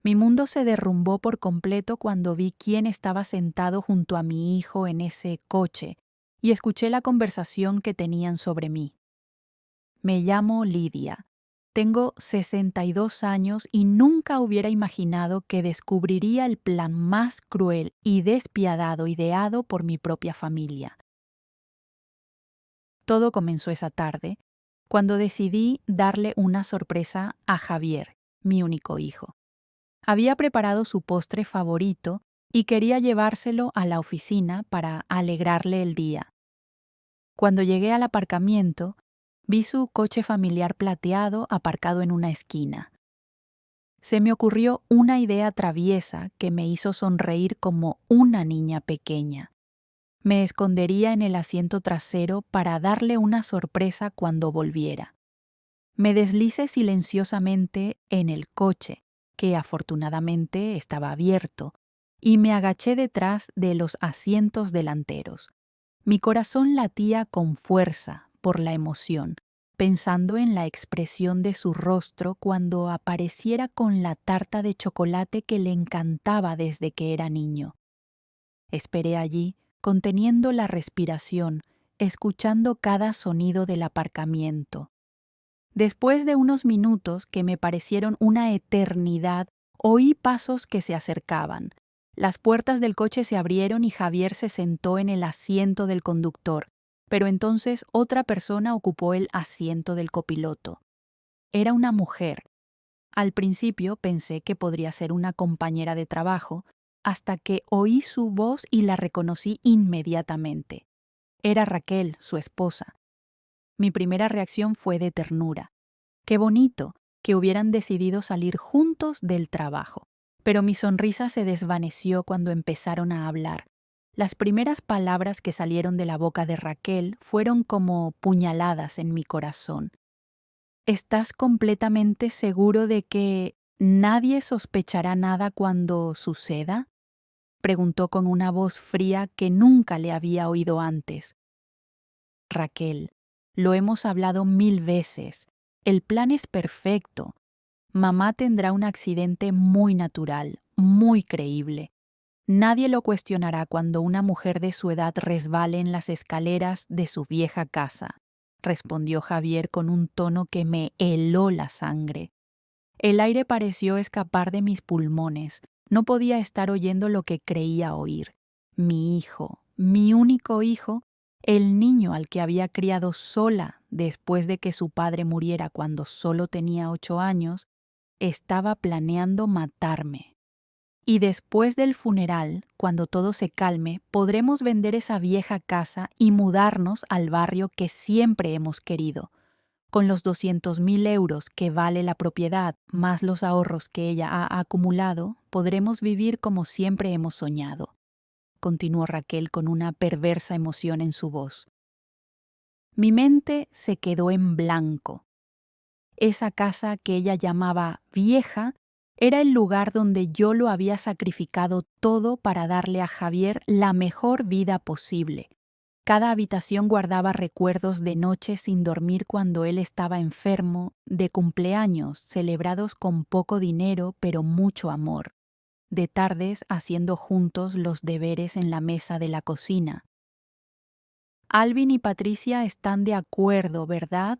Mi mundo se derrumbó por completo cuando vi quién estaba sentado junto a mi hijo en ese coche y escuché la conversación que tenían sobre mí. Me llamo Lidia. Tengo 62 años y nunca hubiera imaginado que descubriría el plan más cruel y despiadado ideado por mi propia familia. Todo comenzó esa tarde, cuando decidí darle una sorpresa a Javier, mi único hijo. Había preparado su postre favorito y quería llevárselo a la oficina para alegrarle el día. Cuando llegué al aparcamiento, vi su coche familiar plateado aparcado en una esquina. Se me ocurrió una idea traviesa que me hizo sonreír como una niña pequeña. Me escondería en el asiento trasero para darle una sorpresa cuando volviera. Me deslicé silenciosamente en el coche, que afortunadamente estaba abierto, y me agaché detrás de los asientos delanteros. Mi corazón latía con fuerza por la emoción, pensando en la expresión de su rostro cuando apareciera con la tarta de chocolate que le encantaba desde que era niño. Esperé allí, conteniendo la respiración, escuchando cada sonido del aparcamiento. Después de unos minutos que me parecieron una eternidad, oí pasos que se acercaban. Las puertas del coche se abrieron y Javier se sentó en el asiento del conductor, pero entonces otra persona ocupó el asiento del copiloto. Era una mujer. Al principio pensé que podría ser una compañera de trabajo, hasta que oí su voz y la reconocí inmediatamente. Era Raquel, su esposa. Mi primera reacción fue de ternura. Qué bonito que hubieran decidido salir juntos del trabajo. Pero mi sonrisa se desvaneció cuando empezaron a hablar. Las primeras palabras que salieron de la boca de Raquel fueron como puñaladas en mi corazón. ¿Estás completamente seguro de que nadie sospechará nada cuando suceda? Preguntó con una voz fría que nunca le había oído antes. Raquel, lo hemos hablado 1000 veces. El plan es perfecto. Mamá tendrá un accidente muy natural, muy creíble. Nadie lo cuestionará cuando una mujer de su edad resbale en las escaleras de su vieja casa, respondió Javier con un tono que me heló la sangre. El aire pareció escapar de mis pulmones. No podía estar oyendo lo que creía oír. Mi hijo, mi único hijo, el niño al que había criado sola después de que su padre muriera cuando solo tenía 8 años, estaba planeando matarme. Y después del funeral, cuando todo se calme, podremos vender esa vieja casa y mudarnos al barrio que siempre hemos querido. Con los 200.000 euros que vale la propiedad, más los ahorros que ella ha acumulado, podremos vivir como siempre hemos soñado, continuó Raquel con una perversa emoción en su voz. Mi mente se quedó en blanco. Esa casa que ella llamaba vieja era el lugar donde yo lo había sacrificado todo para darle a Javier la mejor vida posible. Cada habitación guardaba recuerdos de noches sin dormir cuando él estaba enfermo, de cumpleaños celebrados con poco dinero pero mucho amor, de tardes haciendo juntos los deberes en la mesa de la cocina. Alvin y Patricia están de acuerdo, ¿verdad?,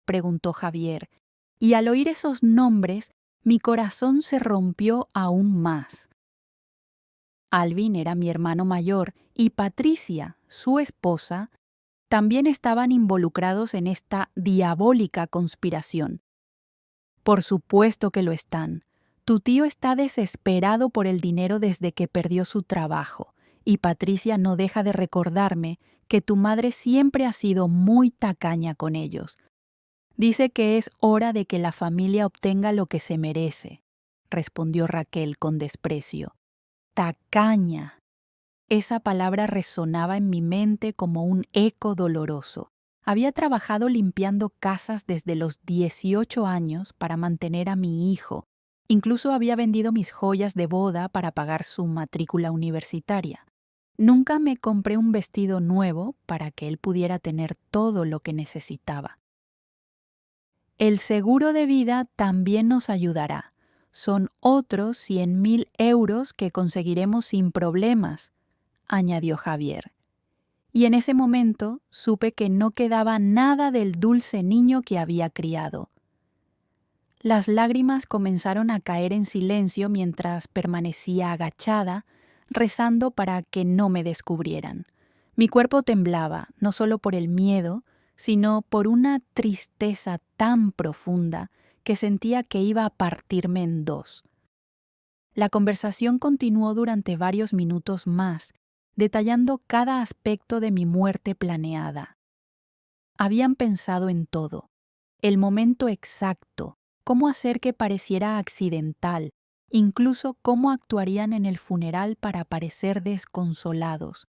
preguntó Javier, y al oír esos nombres mi corazón se rompió aún más. Alvin era mi hermano mayor y Patricia, su esposa, también estaban involucrados en esta diabólica conspiración. Por supuesto que lo están. Tu tío está desesperado por el dinero desde que perdió su trabajo, y Patricia no deja de recordarme que tu madre siempre ha sido muy tacaña con ellos. Dice que es hora de que la familia obtenga lo que se merece, respondió Raquel con desprecio. Tacaña. Esa palabra resonaba en mi mente como un eco doloroso. Había trabajado limpiando casas desde los 18 años para mantener a mi hijo. Incluso había vendido mis joyas de boda para pagar su matrícula universitaria. Nunca me compré un vestido nuevo para que él pudiera tener todo lo que necesitaba. El seguro de vida también nos ayudará. son otros 100.000 euros que conseguiremos sin problemas, añadió Javier. Y en ese momento supe que no quedaba nada del dulce niño que había criado. Las lágrimas comenzaron a caer en silencio mientras permanecía agachada, rezando para que no me descubrieran. Mi cuerpo temblaba, no solo por el miedo, sino por una tristeza tan profunda que sentía que iba a partirme en dos. La conversación continuó durante varios minutos más, detallando cada aspecto de mi muerte planeada. Habían pensado en todo: el momento exacto, cómo hacer que pareciera accidental, incluso cómo actuarían en el funeral para parecer desconsolados.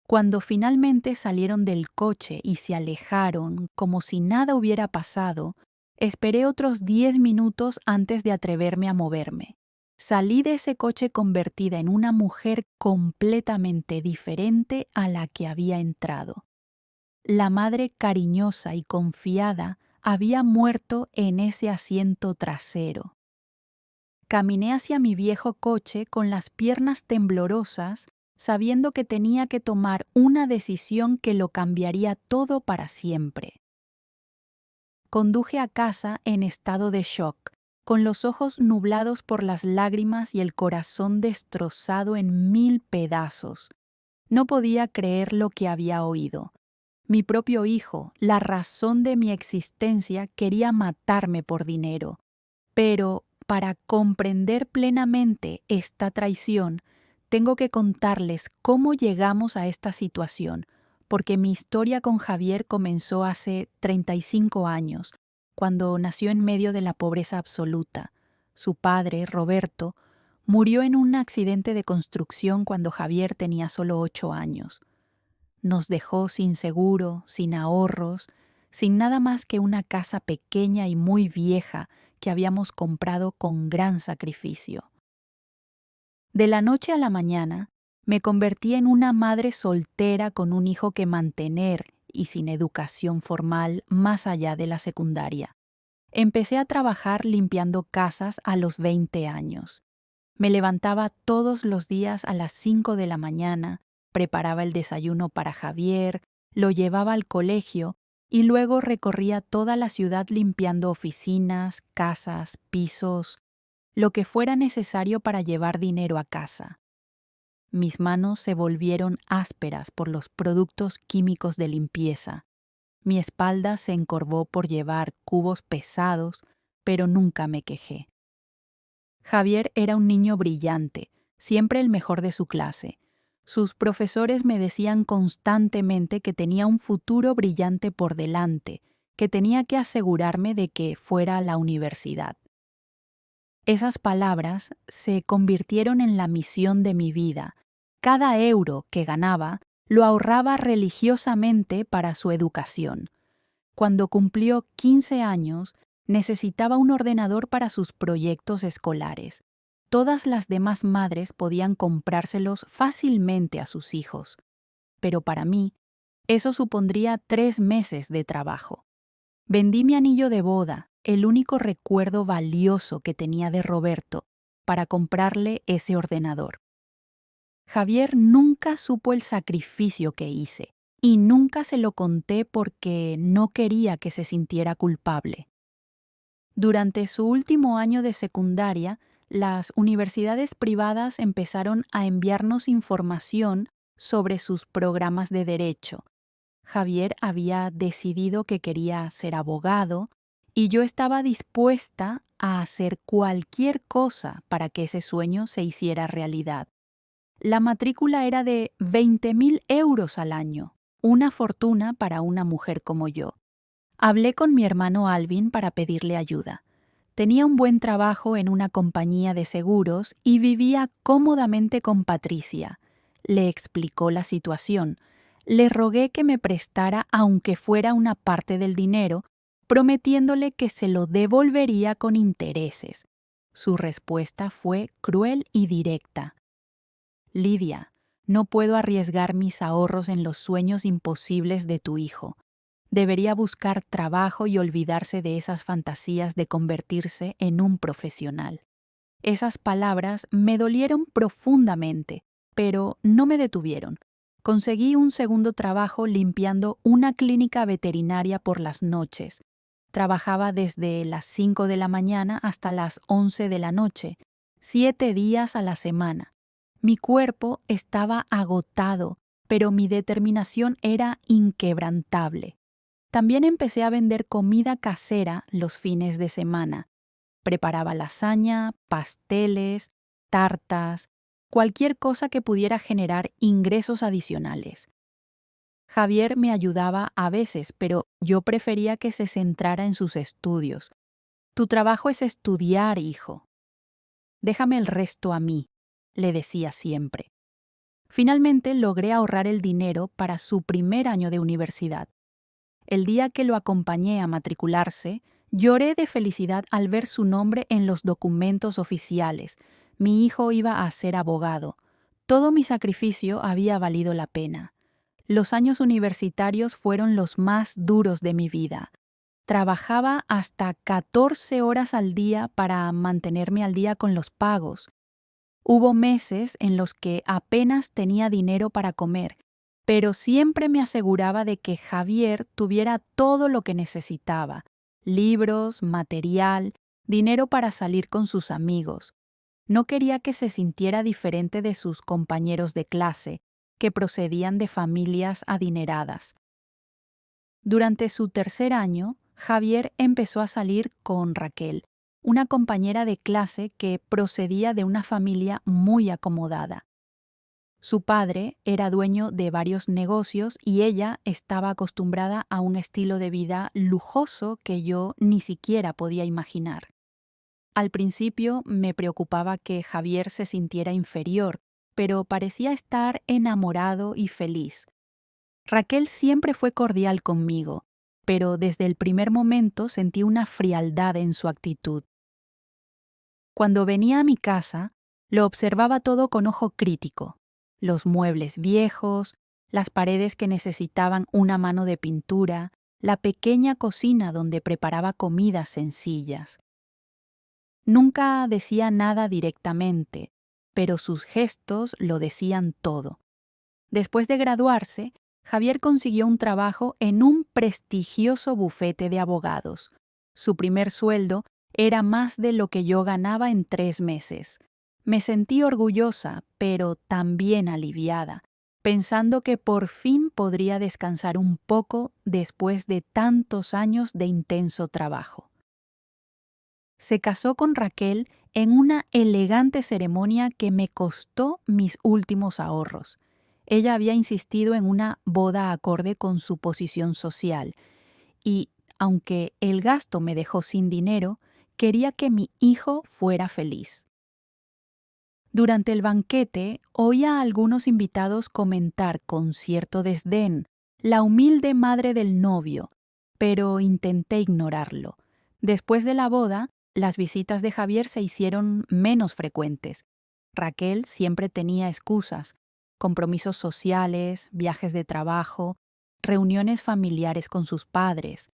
Cuando finalmente salieron del coche y se alejaron como si nada hubiera pasado, esperé otros 10 minutos antes de atreverme a moverme. Salí de ese coche convertida en una mujer completamente diferente a la que había entrado. La madre cariñosa y confiada había muerto en ese asiento trasero. Caminé hacia mi viejo coche con las piernas temblorosas, sabiendo que tenía que tomar una decisión que lo cambiaría todo para siempre. Conduje a casa en estado de shock, con los ojos nublados por las lágrimas y el corazón destrozado en 1000 pedazos. No podía creer lo que había oído. Mi propio hijo, la razón de mi existencia, quería matarme por dinero. Pero para comprender plenamente esta traición, tengo que contarles cómo llegamos a esta situación, porque mi historia con Javier comenzó hace 35 años, cuando nació en medio de la pobreza absoluta. Su padre, Roberto, murió en un accidente de construcción cuando Javier tenía solo 8 años. Nos dejó sin seguro, sin ahorros, sin nada más que una casa pequeña y muy vieja que habíamos comprado con gran sacrificio. De la noche a la mañana, me convertí en una madre soltera con un hijo que mantener y sin educación formal más allá de la secundaria. Empecé a trabajar limpiando casas a los 20 años. Me levantaba todos los días a las 5 de la mañana, preparaba el desayuno para Javier, lo llevaba al colegio y luego recorría toda la ciudad limpiando oficinas, casas, pisos, lo que fuera necesario para llevar dinero a casa. Mis manos se volvieron ásperas por los productos químicos de limpieza. Mi espalda se encorvó por llevar cubos pesados, pero nunca me quejé. Javier era un niño brillante, siempre el mejor de su clase. Sus profesores me decían constantemente que tenía un futuro brillante por delante, que tenía que asegurarme de que fuera a la universidad. Esas palabras se convirtieron en la misión de mi vida. Cada euro que ganaba lo ahorraba religiosamente para su educación. Cuando cumplió 15 años, necesitaba un ordenador para sus proyectos escolares. Todas las demás madres podían comprárselos fácilmente a sus hijos, pero para mí, eso supondría 3 meses de trabajo. Vendí mi anillo de boda, el único recuerdo valioso que tenía de Roberto, para comprarle ese ordenador. Javier nunca supo el sacrificio que hice, y nunca se lo conté porque no quería que se sintiera culpable. Durante su último año de secundaria, las universidades privadas empezaron a enviarnos información sobre sus programas de derecho. Javier había decidido que quería ser abogado y yo estaba dispuesta a hacer cualquier cosa para que ese sueño se hiciera realidad. La matrícula era de 20.000 euros al año, una fortuna para una mujer como yo. Hablé con mi hermano Alvin para pedirle ayuda. Tenía un buen trabajo en una compañía de seguros y vivía cómodamente con Patricia. Le explicó la situación. Le rogué que me prestara aunque fuera una parte del dinero, prometiéndole que se lo devolvería con intereses. Su respuesta fue cruel y directa. Lidia, no puedo arriesgar mis ahorros en los sueños imposibles de tu hijo. Debería buscar trabajo y olvidarse de esas fantasías de convertirse en un profesional. Esas palabras me dolieron profundamente, pero no me detuvieron. Conseguí un segundo trabajo limpiando una clínica veterinaria por las noches. Trabajaba desde las 5 de la mañana hasta las 11 de la noche, 7 días a la semana. Mi cuerpo estaba agotado, pero mi determinación era inquebrantable. También empecé a vender comida casera los fines de semana. Preparaba lasaña, pasteles, tartas, cualquier cosa que pudiera generar ingresos adicionales. Javier me ayudaba a veces, pero yo prefería que se centrara en sus estudios. Tu trabajo es estudiar, hijo. Déjame el resto a mí, le decía siempre. Finalmente logré ahorrar el dinero para su primer año de universidad. El día que lo acompañé a matricularse, lloré de felicidad al ver su nombre en los documentos oficiales. Mi hijo iba a ser abogado. Todo mi sacrificio había valido la pena. Los años universitarios fueron los más duros de mi vida. Trabajaba hasta 14 horas al día para mantenerme al día con los pagos. Hubo meses en los que apenas tenía dinero para comer, pero siempre me aseguraba de que Javier tuviera todo lo que necesitaba: libros, material, dinero para salir con sus amigos. No quería que se sintiera diferente de sus compañeros de clase, que procedían de familias adineradas. Durante su tercer año, Javier empezó a salir con Raquel, una compañera de clase que procedía de una familia muy acomodada. Su padre era dueño de varios negocios y ella estaba acostumbrada a un estilo de vida lujoso que yo ni siquiera podía imaginar. Al principio me preocupaba que Javier se sintiera inferior, pero parecía estar enamorado y feliz. Raquel siempre fue cordial conmigo, pero desde el primer momento sentí una frialdad en su actitud. Cuando venía a mi casa, lo observaba todo con ojo crítico: los muebles viejos, las paredes que necesitaban una mano de pintura, la pequeña cocina donde preparaba comidas sencillas. Nunca decía nada directamente, pero sus gestos lo decían todo. Después de graduarse, Javier consiguió un trabajo en un prestigioso bufete de abogados. Su primer sueldo era más de lo que yo ganaba en 3 meses. Me sentí orgullosa, pero también aliviada, pensando que por fin podría descansar un poco después de tantos años de intenso trabajo. Se casó con Raquel en una elegante ceremonia que me costó mis últimos ahorros. Ella había insistido en una boda acorde con su posición social y, aunque el gasto me dejó sin dinero, quería que mi hijo fuera feliz. Durante el banquete oía a algunos invitados comentar con cierto desdén la humilde madre del novio, pero intenté ignorarlo. Después de la boda, las visitas de Javier se hicieron menos frecuentes. Raquel siempre tenía excusas: compromisos sociales, viajes de trabajo, reuniones familiares con sus padres.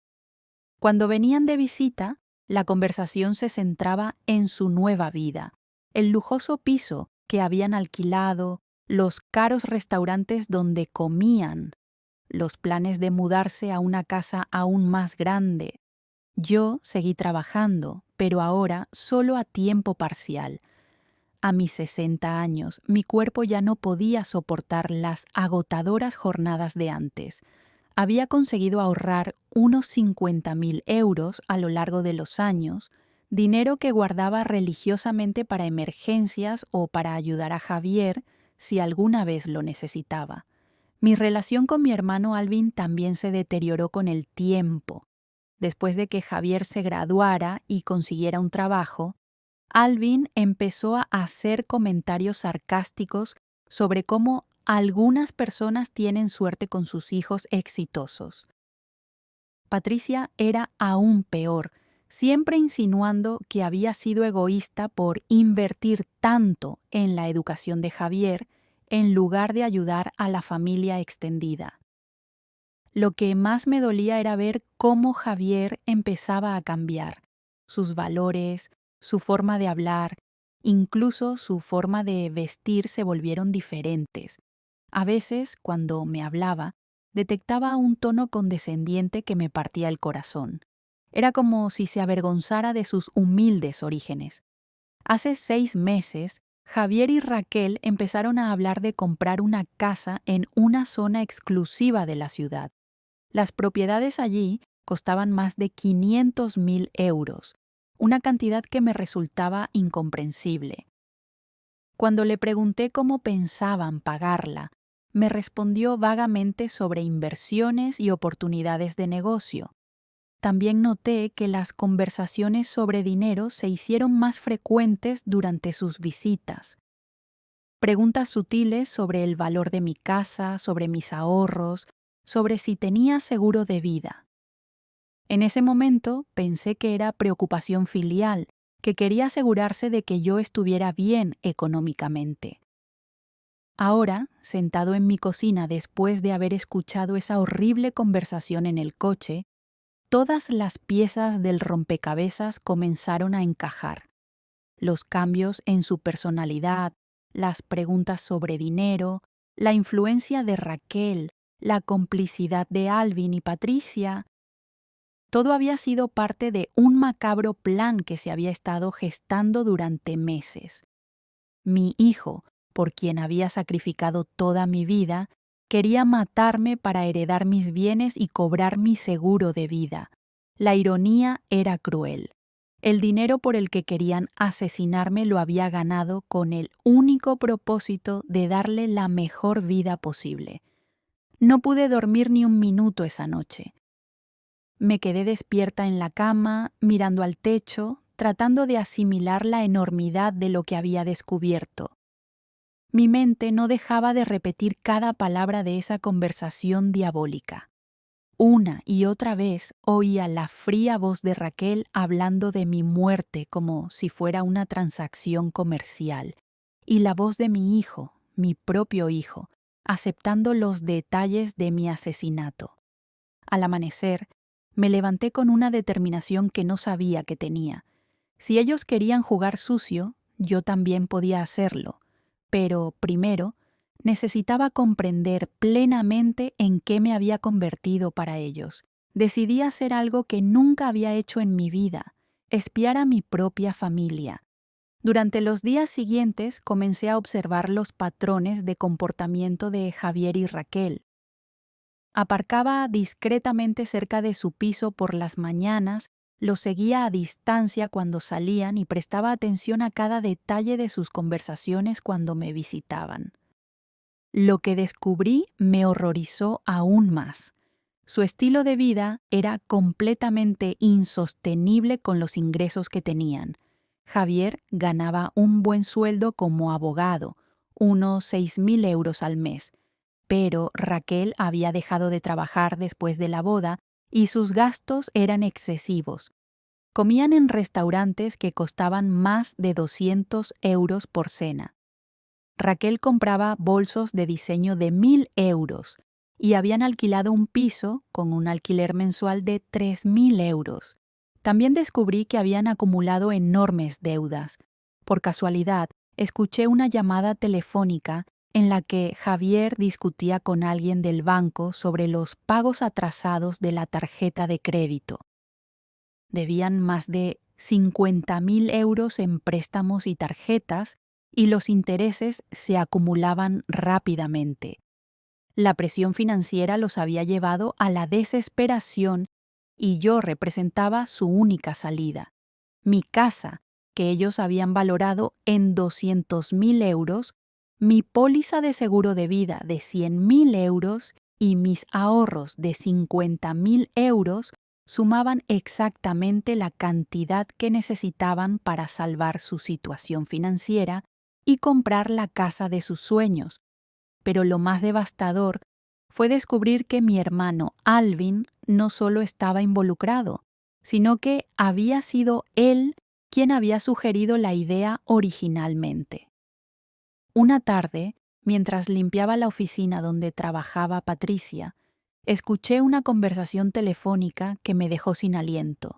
Cuando venían de visita, la conversación se centraba en su nueva vida: el lujoso piso que habían alquilado, los caros restaurantes donde comían, los planes de mudarse a una casa aún más grande. Yo seguí trabajando, pero ahora solo a tiempo parcial. A mis 60 años, mi cuerpo ya no podía soportar las agotadoras jornadas de antes. Había conseguido ahorrar unos 50.000 euros a lo largo de los años, dinero que guardaba religiosamente para emergencias o para ayudar a Javier si alguna vez lo necesitaba. Mi relación con mi hermano Alvin también se deterioró con el tiempo. Después de que Javier se graduara y consiguiera un trabajo, Alvin empezó a hacer comentarios sarcásticos sobre cómo algunas personas tienen suerte con sus hijos exitosos. Patricia era aún peor, siempre insinuando que había sido egoísta por invertir tanto en la educación de Javier en lugar de ayudar a la familia extendida. Lo que más me dolía era ver cómo Javier empezaba a cambiar. Sus valores, su forma de hablar, incluso su forma de vestir se volvieron diferentes. A veces, cuando me hablaba, detectaba un tono condescendiente que me partía el corazón. Era como si se avergonzara de sus humildes orígenes. Hace 6 meses, Javier y Raquel empezaron a hablar de comprar una casa en una zona exclusiva de la ciudad. Las propiedades allí costaban más de 500.000 euros, una cantidad que me resultaba incomprensible. Cuando le pregunté cómo pensaban pagarla, me respondió vagamente sobre inversiones y oportunidades de negocio. También noté que las conversaciones sobre dinero se hicieron más frecuentes durante sus visitas. Preguntas sutiles sobre el valor de mi casa, sobre mis ahorros, sobre si tenía seguro de vida. En ese momento pensé que era preocupación filial, que quería asegurarse de que yo estuviera bien económicamente. Ahora, sentado en mi cocina después de haber escuchado esa horrible conversación en el coche, todas las piezas del rompecabezas comenzaron a encajar. Los cambios en su personalidad, las preguntas sobre dinero, la influencia de Raquel, la complicidad de Alvin y Patricia. Todo había sido parte de un macabro plan que se había estado gestando durante meses. Mi hijo, por quien había sacrificado toda mi vida, quería matarme para heredar mis bienes y cobrar mi seguro de vida. La ironía era cruel. El dinero por el que querían asesinarme lo había ganado con el único propósito de darle la mejor vida posible. No pude dormir ni un minuto esa noche. Me quedé despierta en la cama, mirando al techo, tratando de asimilar la enormidad de lo que había descubierto. Mi mente no dejaba de repetir cada palabra de esa conversación diabólica. Una y otra vez oía la fría voz de Raquel hablando de mi muerte como si fuera una transacción comercial, y la voz de mi hijo, mi propio hijo, aceptando los detalles de mi asesinato. Al amanecer, me levanté con una determinación que no sabía que tenía. Si ellos querían jugar sucio, yo también podía hacerlo. Pero, primero, necesitaba comprender plenamente en qué me había convertido para ellos. Decidí hacer algo que nunca había hecho en mi vida, espiar a mi propia familia. Durante los días siguientes comencé a observar los patrones de comportamiento de Javier y Raquel. Aparcaba discretamente cerca de su piso por las mañanas, los seguía a distancia cuando salían y prestaba atención a cada detalle de sus conversaciones cuando me visitaban. Lo que descubrí me horrorizó aún más. Su estilo de vida era completamente insostenible con los ingresos que tenían. Javier ganaba un buen sueldo como abogado, unos 6.000 euros al mes, pero Raquel había dejado de trabajar después de la boda y sus gastos eran excesivos. Comían en restaurantes que costaban más de 200 euros por cena. Raquel compraba bolsos de diseño de 1.000 euros y habían alquilado un piso con un alquiler mensual de 3.000 euros. También descubrí que habían acumulado enormes deudas. Por casualidad, escuché una llamada telefónica en la que Javier discutía con alguien del banco sobre los pagos atrasados de la tarjeta de crédito. Debían más de 50.000 euros en préstamos y tarjetas y los intereses se acumulaban rápidamente. La presión financiera los había llevado a la desesperación y yo representaba su única salida. Mi casa, que ellos habían valorado en 200.000 euros, mi póliza de seguro de vida de 100.000 euros y mis ahorros de 50.000 euros sumaban exactamente la cantidad que necesitaban para salvar su situación financiera y comprar la casa de sus sueños. Pero lo más devastador fue descubrir que mi hermano Alvin no solo estaba involucrado, sino que había sido él quien había sugerido la idea originalmente. Una tarde, mientras limpiaba la oficina donde trabajaba Patricia, escuché una conversación telefónica que me dejó sin aliento.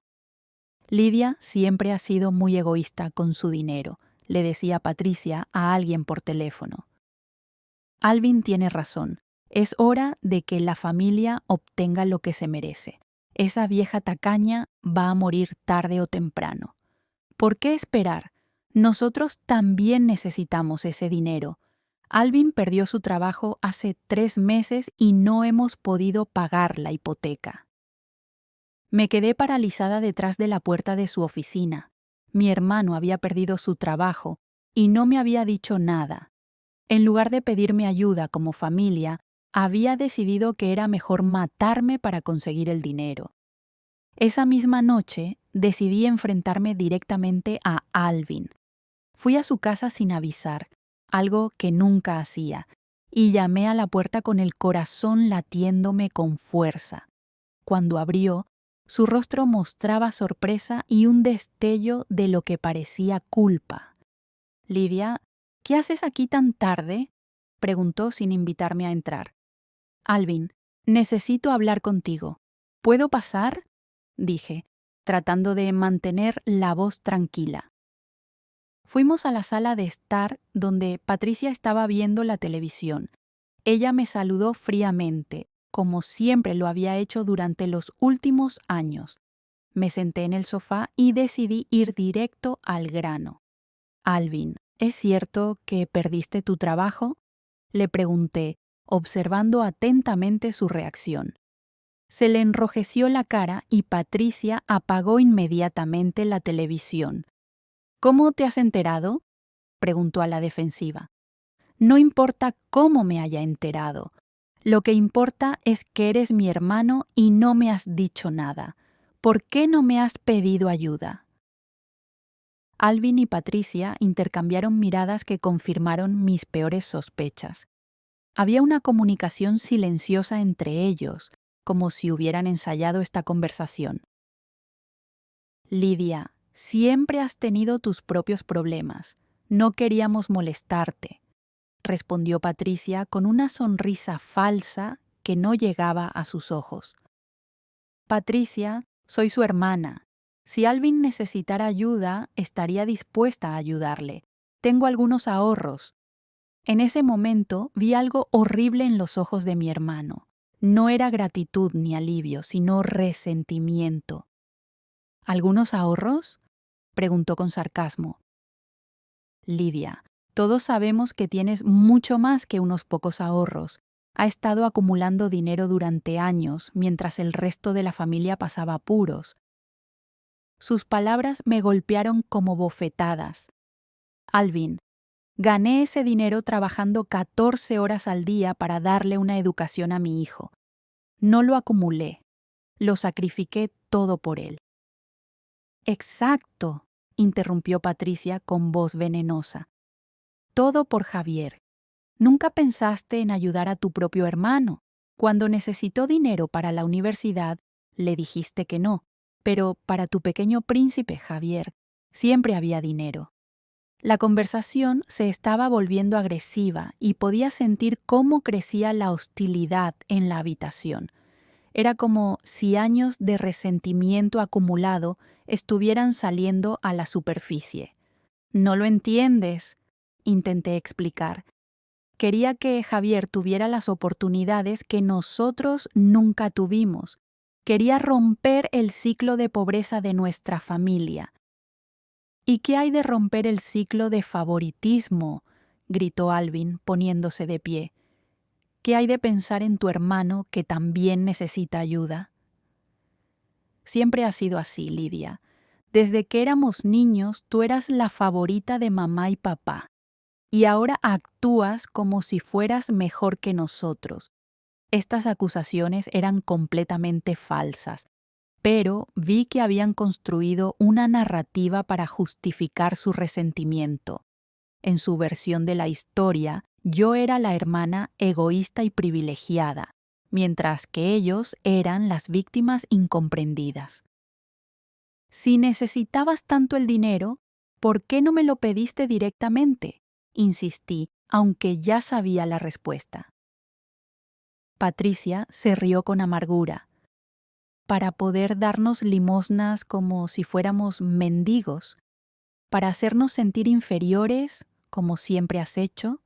Lidia siempre ha sido muy egoísta con su dinero, le decía Patricia a alguien por teléfono. Alvin tiene razón. Es hora de que la familia obtenga lo que se merece. Esa vieja tacaña va a morir tarde o temprano. ¿Por qué esperar? Nosotros también necesitamos ese dinero. Alvin perdió su trabajo hace 3 meses y no hemos podido pagar la hipoteca. Me quedé paralizada detrás de la puerta de su oficina. Mi hermano había perdido su trabajo y no me había dicho nada. En lugar de pedirme ayuda como familia, había decidido que era mejor matarme para conseguir el dinero. Esa misma noche decidí enfrentarme directamente a Alvin. Fui a su casa sin avisar, algo que nunca hacía, y llamé a la puerta con el corazón latiéndome con fuerza. Cuando abrió, su rostro mostraba sorpresa y un destello de lo que parecía culpa. «Lidia, ¿qué haces aquí tan tarde?», preguntó sin invitarme a entrar. «Alvin, necesito hablar contigo. ¿Puedo pasar?», dije, tratando de mantener la voz tranquila. Fuimos a la sala de estar donde Patricia estaba viendo la televisión. Ella me saludó fríamente, como siempre lo había hecho durante los últimos años. Me senté en el sofá y decidí ir directo al grano. «Alvin, ¿es cierto que perdiste tu trabajo?», le pregunté, observando atentamente su reacción. Se le enrojeció la cara y Patricia apagó inmediatamente la televisión. «¿Cómo te has enterado?», preguntó a la defensiva. «No importa cómo me haya enterado. Lo que importa es que eres mi hermano y no me has dicho nada. ¿Por qué no me has pedido ayuda?». Alvin y Patricia intercambiaron miradas que confirmaron mis peores sospechas. Había una comunicación silenciosa entre ellos, como si hubieran ensayado esta conversación. «Lidia, siempre has tenido tus propios problemas. No queríamos molestarte», respondió Patricia con una sonrisa falsa que no llegaba a sus ojos. «Patricia, soy su hermana. Si Alvin necesitara ayuda, estaría dispuesta a ayudarle. Tengo algunos ahorros». En ese momento vi algo horrible en los ojos de mi hermano. No era gratitud ni alivio, sino resentimiento. «¿Algunos ahorros?», preguntó con sarcasmo. «Lidia, todos sabemos que tienes mucho más que unos pocos ahorros. Ha estado acumulando dinero durante años, mientras el resto de la familia pasaba apuros». Sus palabras me golpearon como bofetadas. «Alvin, gané ese dinero trabajando 14 horas al día para darle una educación a mi hijo. No lo acumulé. Lo sacrifiqué todo por él». «Exacto», interrumpió Patricia con voz venenosa. «Todo por Javier. Nunca pensaste en ayudar a tu propio hermano. Cuando necesitó dinero para la universidad, le dijiste que no, pero para tu pequeño príncipe, Javier, siempre había dinero». La conversación se estaba volviendo agresiva y podía sentir cómo crecía la hostilidad en la habitación. Era como si años de resentimiento acumulado estuvieran saliendo a la superficie. «No lo entiendes», intenté explicar. «Quería que Javier tuviera las oportunidades que nosotros nunca tuvimos. Quería romper el ciclo de pobreza de nuestra familia». «¿Y qué hay de romper el ciclo de favoritismo?», gritó Alvin, poniéndose de pie. «¿Qué hay de pensar en tu hermano que también necesita ayuda?». «Siempre ha sido así, Lidia. Desde que éramos niños, tú eras la favorita de mamá y papá. Y ahora actúas como si fueras mejor que nosotros». Estas acusaciones eran completamente falsas, pero vi que habían construido una narrativa para justificar su resentimiento. En su versión de la historia, yo era la hermana egoísta y privilegiada, mientras que ellos eran las víctimas incomprendidas. «Si necesitabas tanto el dinero, ¿por qué no me lo pediste directamente?», insistí, aunque ya sabía la respuesta. Patricia se rió con amargura. ¿Para poder darnos limosnas como si fuéramos mendigos? ¿Para hacernos sentir inferiores, como siempre has hecho?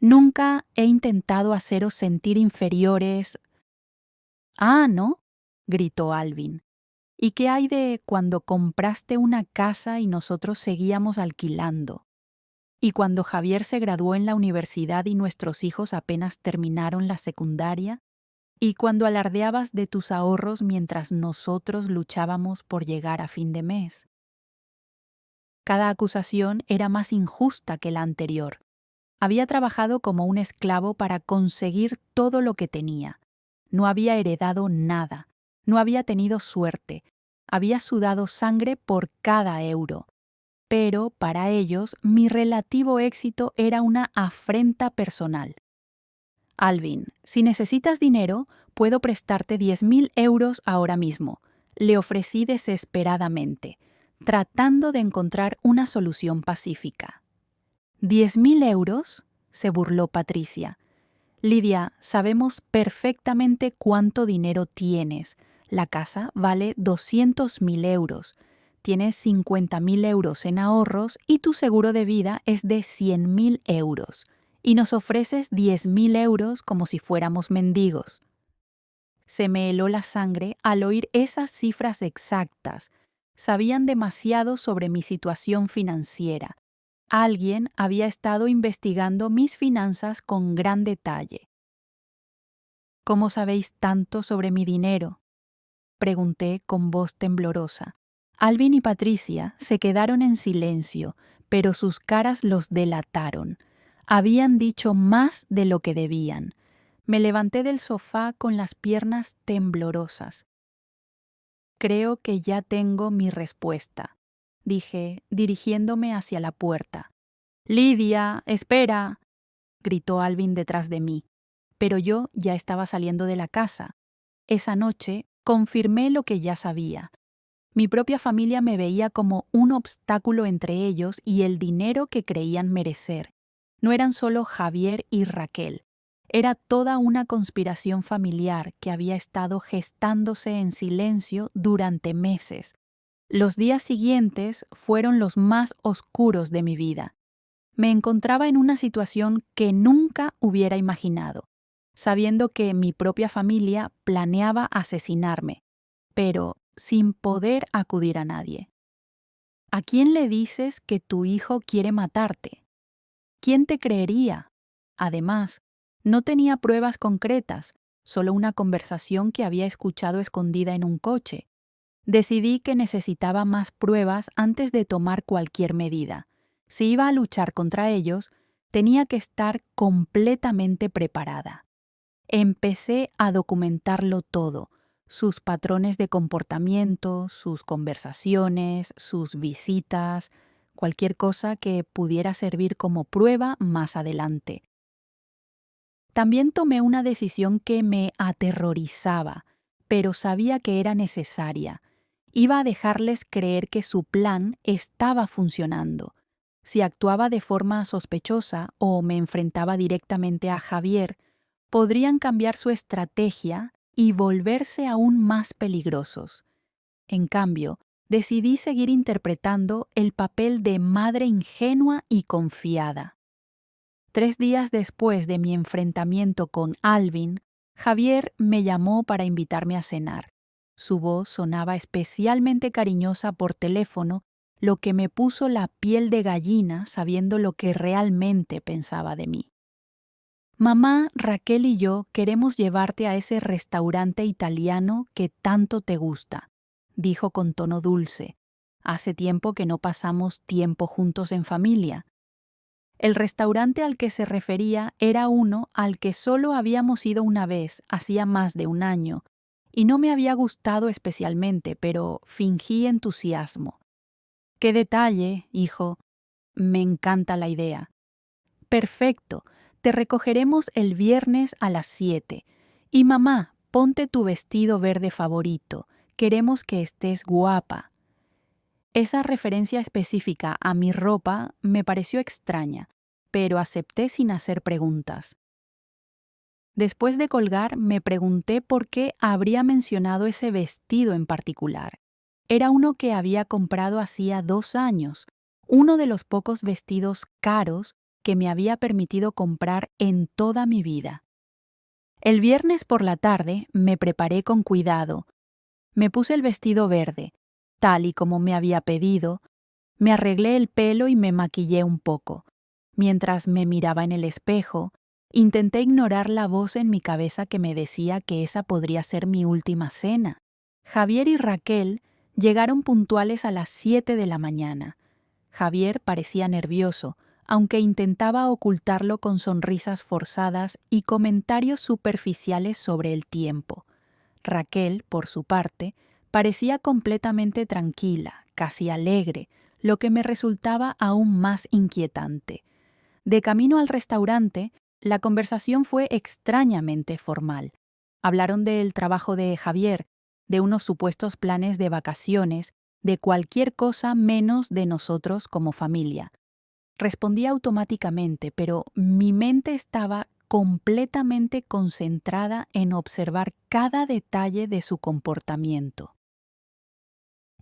Nunca he intentado haceros sentir inferiores. Ah, ¿no? Gritó Alvin. ¿Y qué hay de cuando compraste una casa y nosotros seguíamos alquilando? ¿Y cuando Javier se graduó en la universidad y nuestros hijos apenas terminaron la secundaria? ¿Y cuando alardeabas de tus ahorros mientras nosotros luchábamos por llegar a fin de mes? Cada acusación era más injusta que la anterior. Había trabajado como un esclavo para conseguir todo lo que tenía. No había heredado nada. No había tenido suerte. Había sudado sangre por cada euro. Pero para ellos mi relativo éxito era una afrenta personal. Alvin, si necesitas dinero, puedo prestarte 10.000 euros ahora mismo, le ofrecí desesperadamente, tratando de encontrar una solución pacífica. ¿10.000 euros? Se burló Patricia. Lidia, sabemos perfectamente cuánto dinero tienes. La casa vale 200.000 euros. Tienes 50.000 euros en ahorros y tu seguro de vida es de 100.000 euros. Y nos ofreces 10.000 euros como si fuéramos mendigos. Se me heló la sangre al oír esas cifras exactas. Sabían demasiado sobre mi situación financiera. Alguien había estado investigando mis finanzas con gran detalle. ¿Cómo sabéis tanto sobre mi dinero?, pregunté con voz temblorosa. Alvin y Patricia se quedaron en silencio, pero sus caras los delataron. Habían dicho más de lo que debían. Me levanté del sofá con las piernas temblorosas. Creo que ya tengo mi respuesta, dije, dirigiéndome hacia la puerta. Lidia, espera, gritó Alvin detrás de mí. Pero yo ya estaba saliendo de la casa. Esa noche confirmé lo que ya sabía. Mi propia familia me veía como un obstáculo entre ellos y el dinero que creían merecer. No eran solo Javier y Raquel. Era toda una conspiración familiar que había estado gestándose en silencio durante meses. Los días siguientes fueron los más oscuros de mi vida. Me encontraba en una situación que nunca hubiera imaginado, sabiendo que mi propia familia planeaba asesinarme, pero sin poder acudir a nadie. ¿A quién le dices que tu hijo quiere matarte? ¿Quién te creería? Además, no tenía pruebas concretas, solo una conversación que había escuchado escondida en un coche. Decidí que necesitaba más pruebas antes de tomar cualquier medida. Si iba a luchar contra ellos, tenía que estar completamente preparada. Empecé a documentarlo todo, sus patrones de comportamiento, sus conversaciones, sus visitas, cualquier cosa que pudiera servir como prueba más adelante. También tomé una decisión que me aterrorizaba, pero sabía que era necesaria. Iba a dejarles creer que su plan estaba funcionando. Si actuaba de forma sospechosa o me enfrentaba directamente a Javier, podrían cambiar su estrategia y volverse aún más peligrosos. En cambio, decidí seguir interpretando el papel de madre ingenua y confiada. 3 días después de mi enfrentamiento con Alvin, Javier me llamó para invitarme a cenar. Su voz sonaba especialmente cariñosa por teléfono, lo que me puso la piel de gallina sabiendo lo que realmente pensaba de mí. Mamá, Raquel y yo queremos llevarte a ese restaurante italiano que tanto te gusta, dijo con tono dulce. Hace tiempo que no pasamos tiempo juntos en familia. El restaurante al que se refería era uno al que solo habíamos ido una vez, hacía más de un año, y no me había gustado especialmente, pero fingí entusiasmo. ¡Qué detalle, hijo! Me encanta la idea. Perfecto, te recogeremos el viernes a las 7. Y mamá, ponte tu vestido verde favorito. Queremos que estés guapa. Esa referencia específica a mi ropa me pareció extraña, pero acepté sin hacer preguntas. Después de colgar, me pregunté por qué habría mencionado ese vestido en particular. Era uno que había comprado hacía 2 años, uno de los pocos vestidos caros que me había permitido comprar en toda mi vida. El viernes por la tarde me preparé con cuidado. Me puse el vestido verde, tal y como me había pedido, me arreglé el pelo y me maquillé un poco. Mientras me miraba en el espejo, intenté ignorar la voz en mi cabeza que me decía que esa podría ser mi última cena. Javier y Raquel llegaron puntuales a las 7 de la mañana. Javier parecía nervioso, aunque intentaba ocultarlo con sonrisas forzadas y comentarios superficiales sobre el tiempo. Raquel, por su parte, parecía completamente tranquila, casi alegre, lo que me resultaba aún más inquietante. De camino al restaurante, la conversación fue extrañamente formal. Hablaron del trabajo de Javier, de unos supuestos planes de vacaciones, de cualquier cosa menos de nosotros como familia. Respondí automáticamente, pero mi mente estaba completamente concentrada en observar cada detalle de su comportamiento.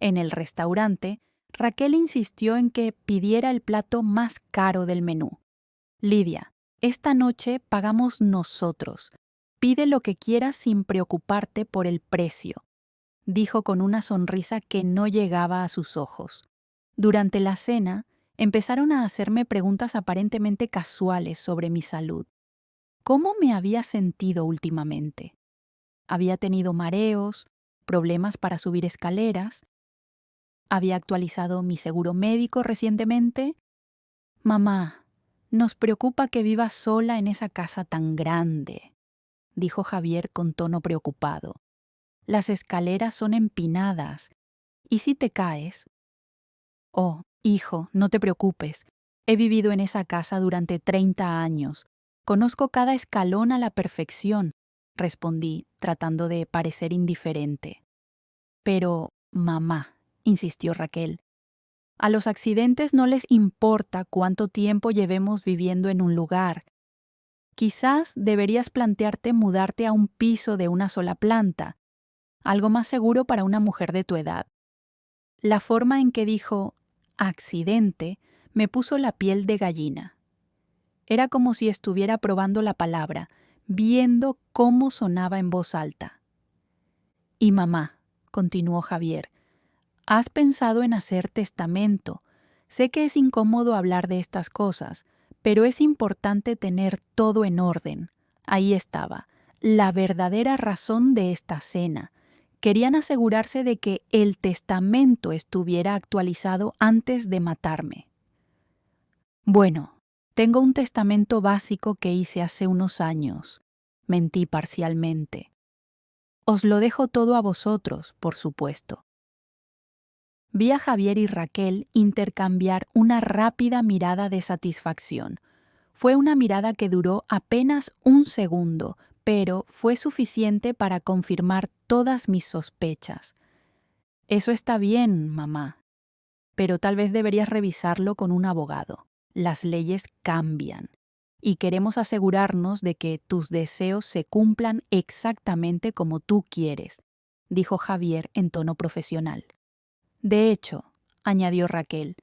En el restaurante, Raquel insistió en que pidiera el plato más caro del menú. Lidia, esta noche pagamos nosotros. Pide lo que quieras sin preocuparte por el precio, dijo con una sonrisa que no llegaba a sus ojos. Durante la cena, empezaron a hacerme preguntas aparentemente casuales sobre mi salud. ¿Cómo me había sentido últimamente? ¿Había tenido mareos, problemas para subir escaleras? ¿Había actualizado mi seguro médico recientemente? Mamá, nos preocupa que vivas sola en esa casa tan grande, dijo Javier con tono preocupado. Las escaleras son empinadas. ¿Y si te caes? Oh, hijo, no te preocupes. He vivido en esa casa durante 30 años. Conozco cada escalón a la perfección, respondí, tratando de parecer indiferente. Pero, mamá, insistió Raquel, a los accidentes no les importa cuánto tiempo llevemos viviendo en un lugar. Quizás deberías plantearte mudarte a un piso de una sola planta, algo más seguro para una mujer de tu edad. La forma en que dijo accidente me puso la piel de gallina. Era como si estuviera probando la palabra, viendo cómo sonaba en voz alta. Y mamá, continuó Javier, ¿has pensado en hacer testamento? Sé que es incómodo hablar de estas cosas, pero es importante tener todo en orden. Ahí estaba, la verdadera razón de esta cena. Querían asegurarse de que el testamento estuviera actualizado antes de matarme. Bueno, tengo un testamento básico que hice hace unos años. Mentí parcialmente. Os lo dejo todo a vosotros, por supuesto. Vi a Javier y Raquel intercambiar una rápida mirada de satisfacción. Fue una mirada que duró apenas un segundo, pero fue suficiente para confirmar todas mis sospechas. Eso está bien, mamá, pero tal vez deberías revisarlo con un abogado. Las leyes cambian y queremos asegurarnos de que tus deseos se cumplan exactamente como tú quieres, dijo Javier en tono profesional. De hecho, añadió Raquel,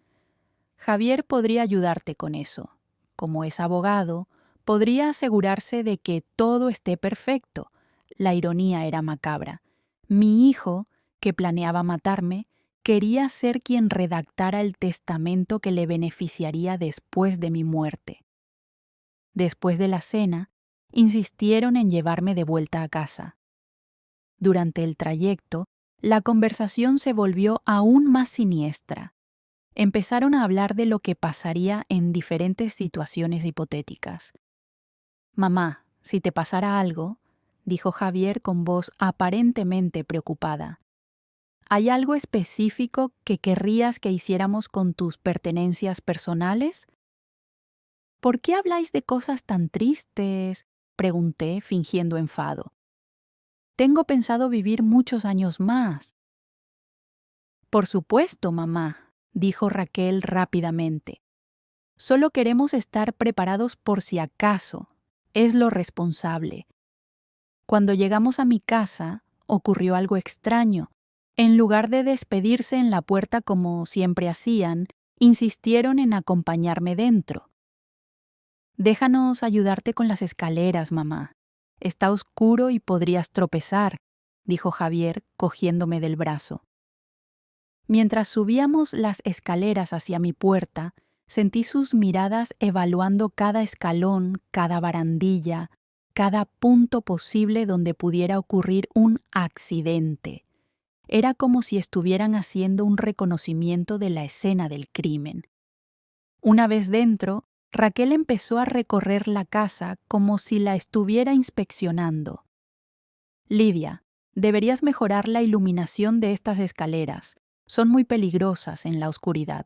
Javier podría ayudarte con eso. Como es abogado, podría asegurarse de que todo esté perfecto. La ironía era macabra. Mi hijo, que planeaba matarme, quería ser quien redactara el testamento que le beneficiaría después de mi muerte. Después de la cena, insistieron en llevarme de vuelta a casa. Durante el trayecto, la conversación se volvió aún más siniestra. Empezaron a hablar de lo que pasaría en diferentes situaciones hipotéticas. Mamá, si te pasara algo, dijo Javier con voz aparentemente preocupada, ¿hay algo específico que querrías que hiciéramos con tus pertenencias personales? ¿Por qué habláis de cosas tan tristes? Pregunté, fingiendo enfado. Tengo pensado vivir muchos años más. Por supuesto, mamá, dijo Raquel rápidamente. Solo queremos estar preparados por si acaso. Es lo responsable. Cuando llegamos a mi casa, ocurrió algo extraño. En lugar de despedirse en la puerta como siempre hacían, insistieron en acompañarme dentro. «Déjanos ayudarte con las escaleras, mamá. Está oscuro y podrías tropezar», dijo Javier, cogiéndome del brazo. Mientras subíamos las escaleras hacia mi puerta, sentí sus miradas evaluando cada escalón, cada barandilla, cada punto posible donde pudiera ocurrir un accidente. Era como si estuvieran haciendo un reconocimiento de la escena del crimen. Una vez dentro, Raquel empezó a recorrer la casa como si la estuviera inspeccionando. «Lidia, deberías mejorar la iluminación de estas escaleras. Son muy peligrosas en la oscuridad».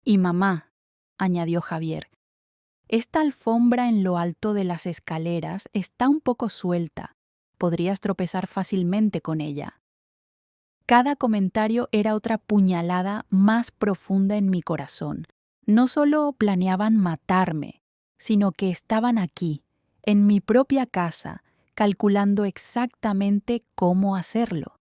«Y mamá», añadió Javier, «esta alfombra en lo alto de las escaleras está un poco suelta. Podrías tropezar fácilmente con ella». Cada comentario era otra puñalada más profunda en mi corazón. No solo planeaban matarme, sino que estaban aquí, en mi propia casa, calculando exactamente cómo hacerlo.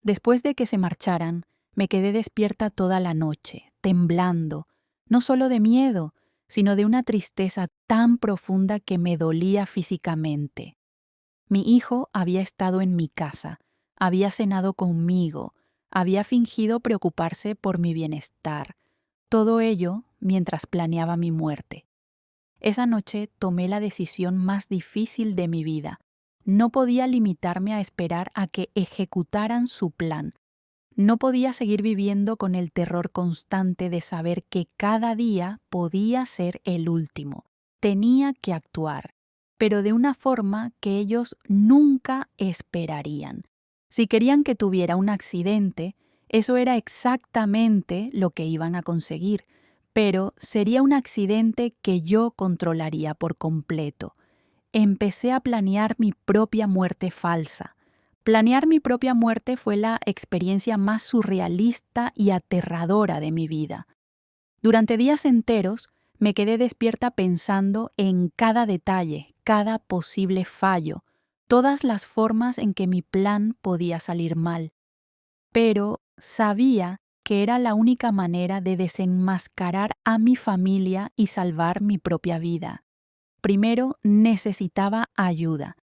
Después de que se marcharan, me quedé despierta toda la noche, temblando, no solo de miedo, sino de una tristeza tan profunda que me dolía físicamente. Mi hijo había estado en mi casa, había cenado conmigo, había fingido preocuparse por mi bienestar. Todo ello mientras planeaba mi muerte. Esa noche tomé la decisión más difícil de mi vida. No podía limitarme a esperar a que ejecutaran su plan. No podía seguir viviendo con el terror constante de saber que cada día podía ser el último. Tenía que actuar, pero de una forma que ellos nunca esperarían. Si querían que tuviera un accidente, eso era exactamente lo que iban a conseguir, pero sería un accidente que yo controlaría por completo. Empecé a planear mi propia muerte falsa. Planear mi propia muerte fue la experiencia más surrealista y aterradora de mi vida. Durante días enteros me quedé despierta pensando en cada detalle, cada posible fallo, todas las formas en que mi plan podía salir mal. Pero sabía que era la única manera de desenmascarar a mi familia y salvar mi propia vida. Primero necesitaba ayuda,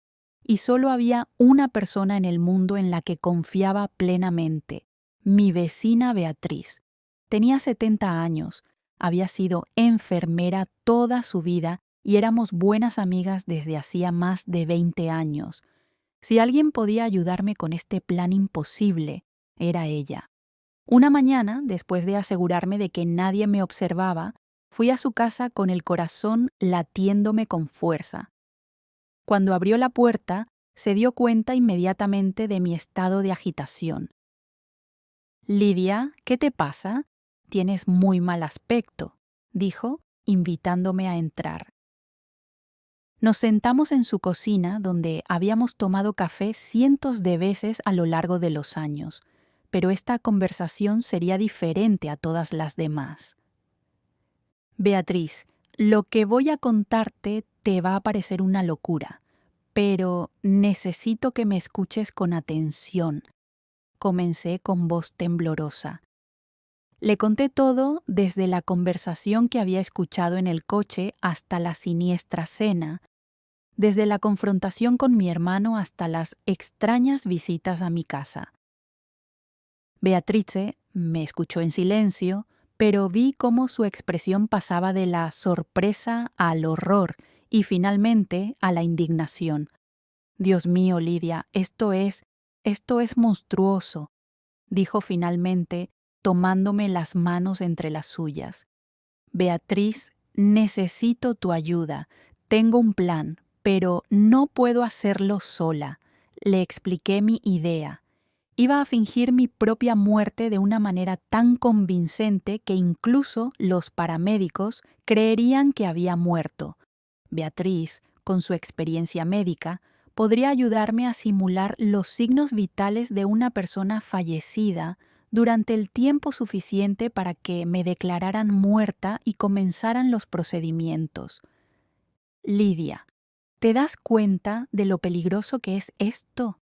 y solo había una persona en el mundo en la que confiaba plenamente: mi vecina Beatriz. Tenía 70 años, había sido enfermera toda su vida y éramos buenas amigas desde hacía más de 20 años. Si alguien podía ayudarme con este plan imposible, era ella. Una mañana, después de asegurarme de que nadie me observaba, fui a su casa con el corazón latiéndome con fuerza. Cuando abrió la puerta, se dio cuenta inmediatamente de mi estado de agitación. «Lidia, ¿qué te pasa? Tienes muy mal aspecto», dijo, invitándome a entrar. Nos sentamos en su cocina, donde habíamos tomado café cientos de veces a lo largo de los años, pero esta conversación sería diferente a todas las demás. «Beatriz, lo que voy a contarte te va a parecer una locura, pero necesito que me escuches con atención», comencé con voz temblorosa. Le conté todo, desde la conversación que había escuchado en el coche hasta la siniestra cena, desde la confrontación con mi hermano hasta las extrañas visitas a mi casa. Beatrice me escuchó en silencio, pero vi cómo su expresión pasaba de la sorpresa al horror y finalmente a la indignación. «Dios mío, Lidia, esto es monstruoso», dijo finalmente, tomándome las manos entre las suyas. «Beatriz, necesito tu ayuda. Tengo un plan, pero no puedo hacerlo sola». Le expliqué mi idea. Iba a fingir mi propia muerte de una manera tan convincente que incluso los paramédicos creerían que había muerto. Beatriz, con su experiencia médica, podría ayudarme a simular los signos vitales de una persona fallecida durante el tiempo suficiente para que me declararan muerta y comenzaran los procedimientos. «Lidia, ¿Te das cuenta de lo peligroso que es esto?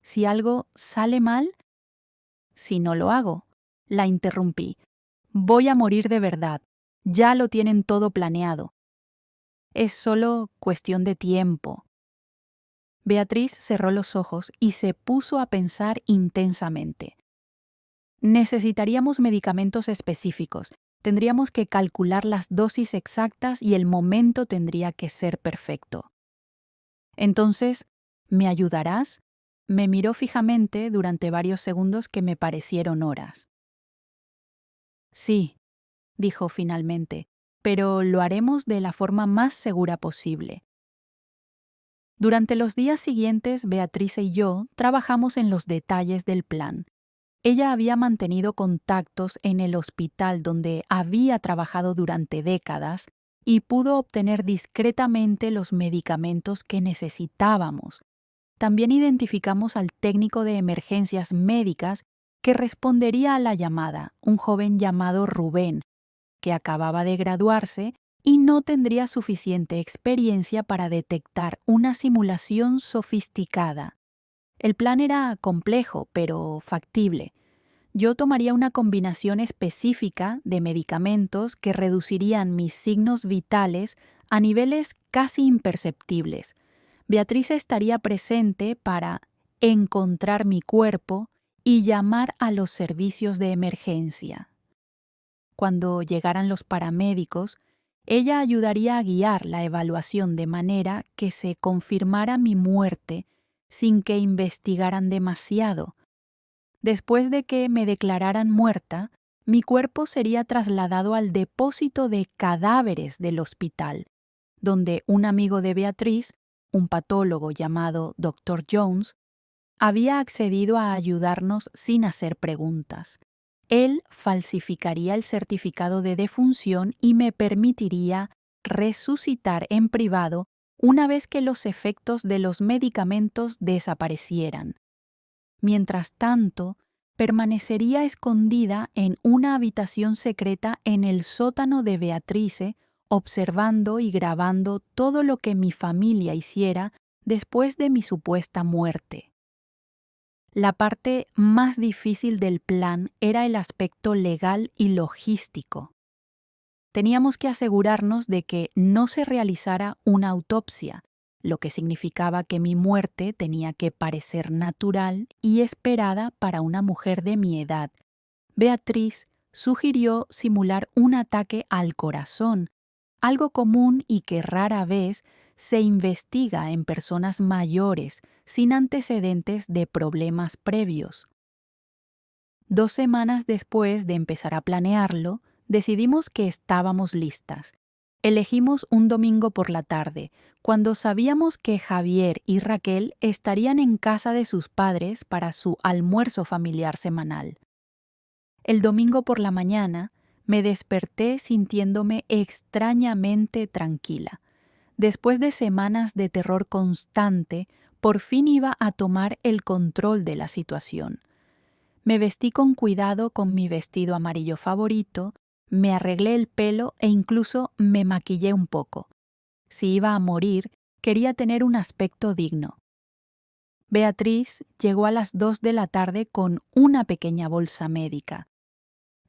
Si algo sale mal, si no lo hago, la interrumpí. Voy a morir de verdad. Ya lo tienen todo planeado. Es solo cuestión de tiempo. Beatriz cerró los ojos y se puso a pensar intensamente. Necesitaríamos medicamentos específicos. Tendríamos que calcular las dosis exactas y el momento tendría que ser perfecto. Entonces, ¿me ayudarás? Me miró fijamente durante varios segundos que me parecieron horas. Sí, dijo finalmente, pero lo haremos de la forma más segura posible. Durante los días siguientes, Beatriz y yo trabajamos en los detalles del plan. Ella había mantenido contactos en el hospital donde había trabajado durante décadas y pudo obtener discretamente los medicamentos que necesitábamos. También identificamos al técnico de emergencias médicas que respondería a la llamada, un joven llamado Rubén, que acababa de graduarse y no tendría suficiente experiencia para detectar una simulación sofisticada. El plan era complejo, pero factible. Yo tomaría una combinación específica de medicamentos que reducirían mis signos vitales a niveles casi imperceptibles. Beatriz estaría presente para encontrar mi cuerpo y llamar a los servicios de emergencia. Cuando llegaran los paramédicos, ella ayudaría a guiar la evaluación de manera que se confirmara mi muerte sin que investigaran demasiado. Después de que me declararan muerta, mi cuerpo sería trasladado al depósito de cadáveres del hospital, donde un amigo de Beatriz, un patólogo llamado Dr. Jones, había accedido a ayudarnos sin hacer preguntas. Él falsificaría el certificado de defunción y me permitiría resucitar en privado una vez que los efectos de los medicamentos desaparecieran. Mientras tanto, permanecería escondida en una habitación secreta en el sótano de Beatrice, observando y grabando todo lo que mi familia hiciera después de mi supuesta muerte. La parte más difícil del plan era el aspecto legal y logístico. Teníamos que asegurarnos de que no se realizara una autopsia, lo que significaba que mi muerte tenía que parecer natural y esperada para una mujer de mi edad. Beatriz sugirió simular un ataque al corazón, algo común y que rara vez se investiga en personas mayores sin antecedentes de problemas previos. 2 semanas después de empezar a planearlo, decidimos que estábamos listas. Elegimos un domingo por la tarde, cuando sabíamos que Javier y Raquel estarían en casa de sus padres para su almuerzo familiar semanal. El domingo por la mañana me desperté sintiéndome extrañamente tranquila. Después de semanas de terror constante, por fin iba a tomar el control de la situación. Me vestí con cuidado con mi vestido amarillo favorito, me arreglé el pelo e incluso me maquillé un poco. Si iba a morir, quería tener un aspecto digno. Beatriz llegó a las 2 de la tarde con una pequeña bolsa médica.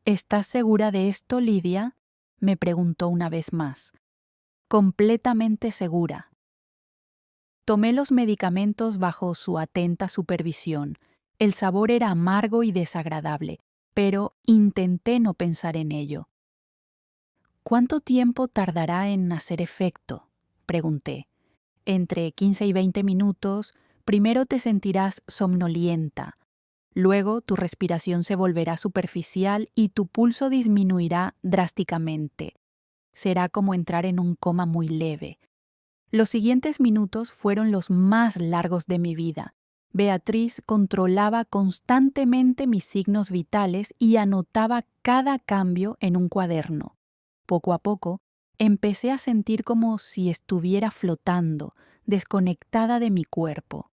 ¿Estás segura de esto, Lidia?, me preguntó una vez más. Completamente segura. Tomé los medicamentos bajo su atenta supervisión. El sabor era amargo y desagradable, pero intenté no pensar en ello. ¿Cuánto tiempo tardará en hacer efecto?, pregunté. Entre 15 y 20 minutos, primero te sentirás somnolienta. Luego tu respiración se volverá superficial y tu pulso disminuirá drásticamente. Será como entrar en un coma muy leve. Los siguientes minutos fueron los más largos de mi vida. Beatriz controlaba constantemente mis signos vitales y anotaba cada cambio en un cuaderno. Poco a poco, empecé a sentir como si estuviera flotando, desconectada de mi cuerpo.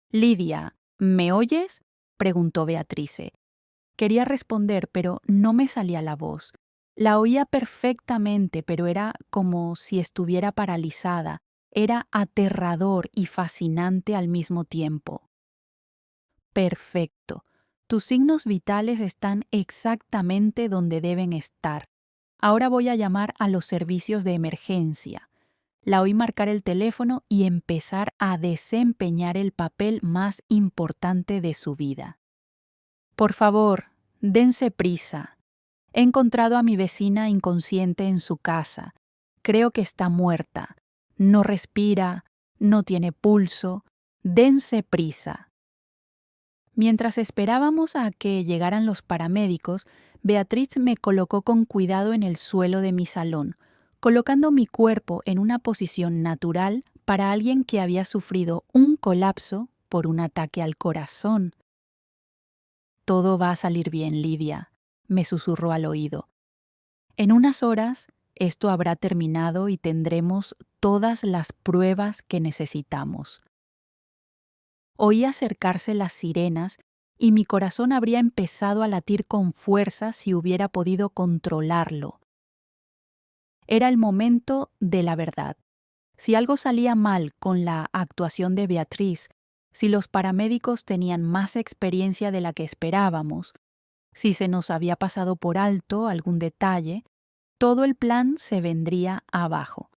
«Lidia, ¿me oyes?», preguntó Beatrice. Quería responder, pero no me salía la voz. La oía perfectamente, pero era como si estuviera paralizada. Era aterrador y fascinante al mismo tiempo. Perfecto. Tus signos vitales están exactamente donde deben estar. Ahora voy a llamar a los servicios de emergencia. La oí marcar el teléfono y empezar a desempeñar el papel más importante de su vida. Por favor, dense prisa. He encontrado a mi vecina inconsciente en su casa. Creo que está muerta. No respira, no tiene pulso. Dense prisa. Mientras esperábamos a que llegaran los paramédicos, Beatriz me colocó con cuidado en el suelo de mi salón, colocando mi cuerpo en una posición natural para alguien que había sufrido un colapso por un ataque al corazón. Todo va a salir bien, Lidia, me susurró al oído. En unas horas, esto habrá terminado y tendremos todas las pruebas que necesitamos. Oí acercarse las sirenas y mi corazón habría empezado a latir con fuerza si hubiera podido controlarlo. Era el momento de la verdad. Si algo salía mal con la actuación de Beatriz, si los paramédicos tenían más experiencia de la que esperábamos, si se nos había pasado por alto algún detalle, todo el plan se vendría abajo.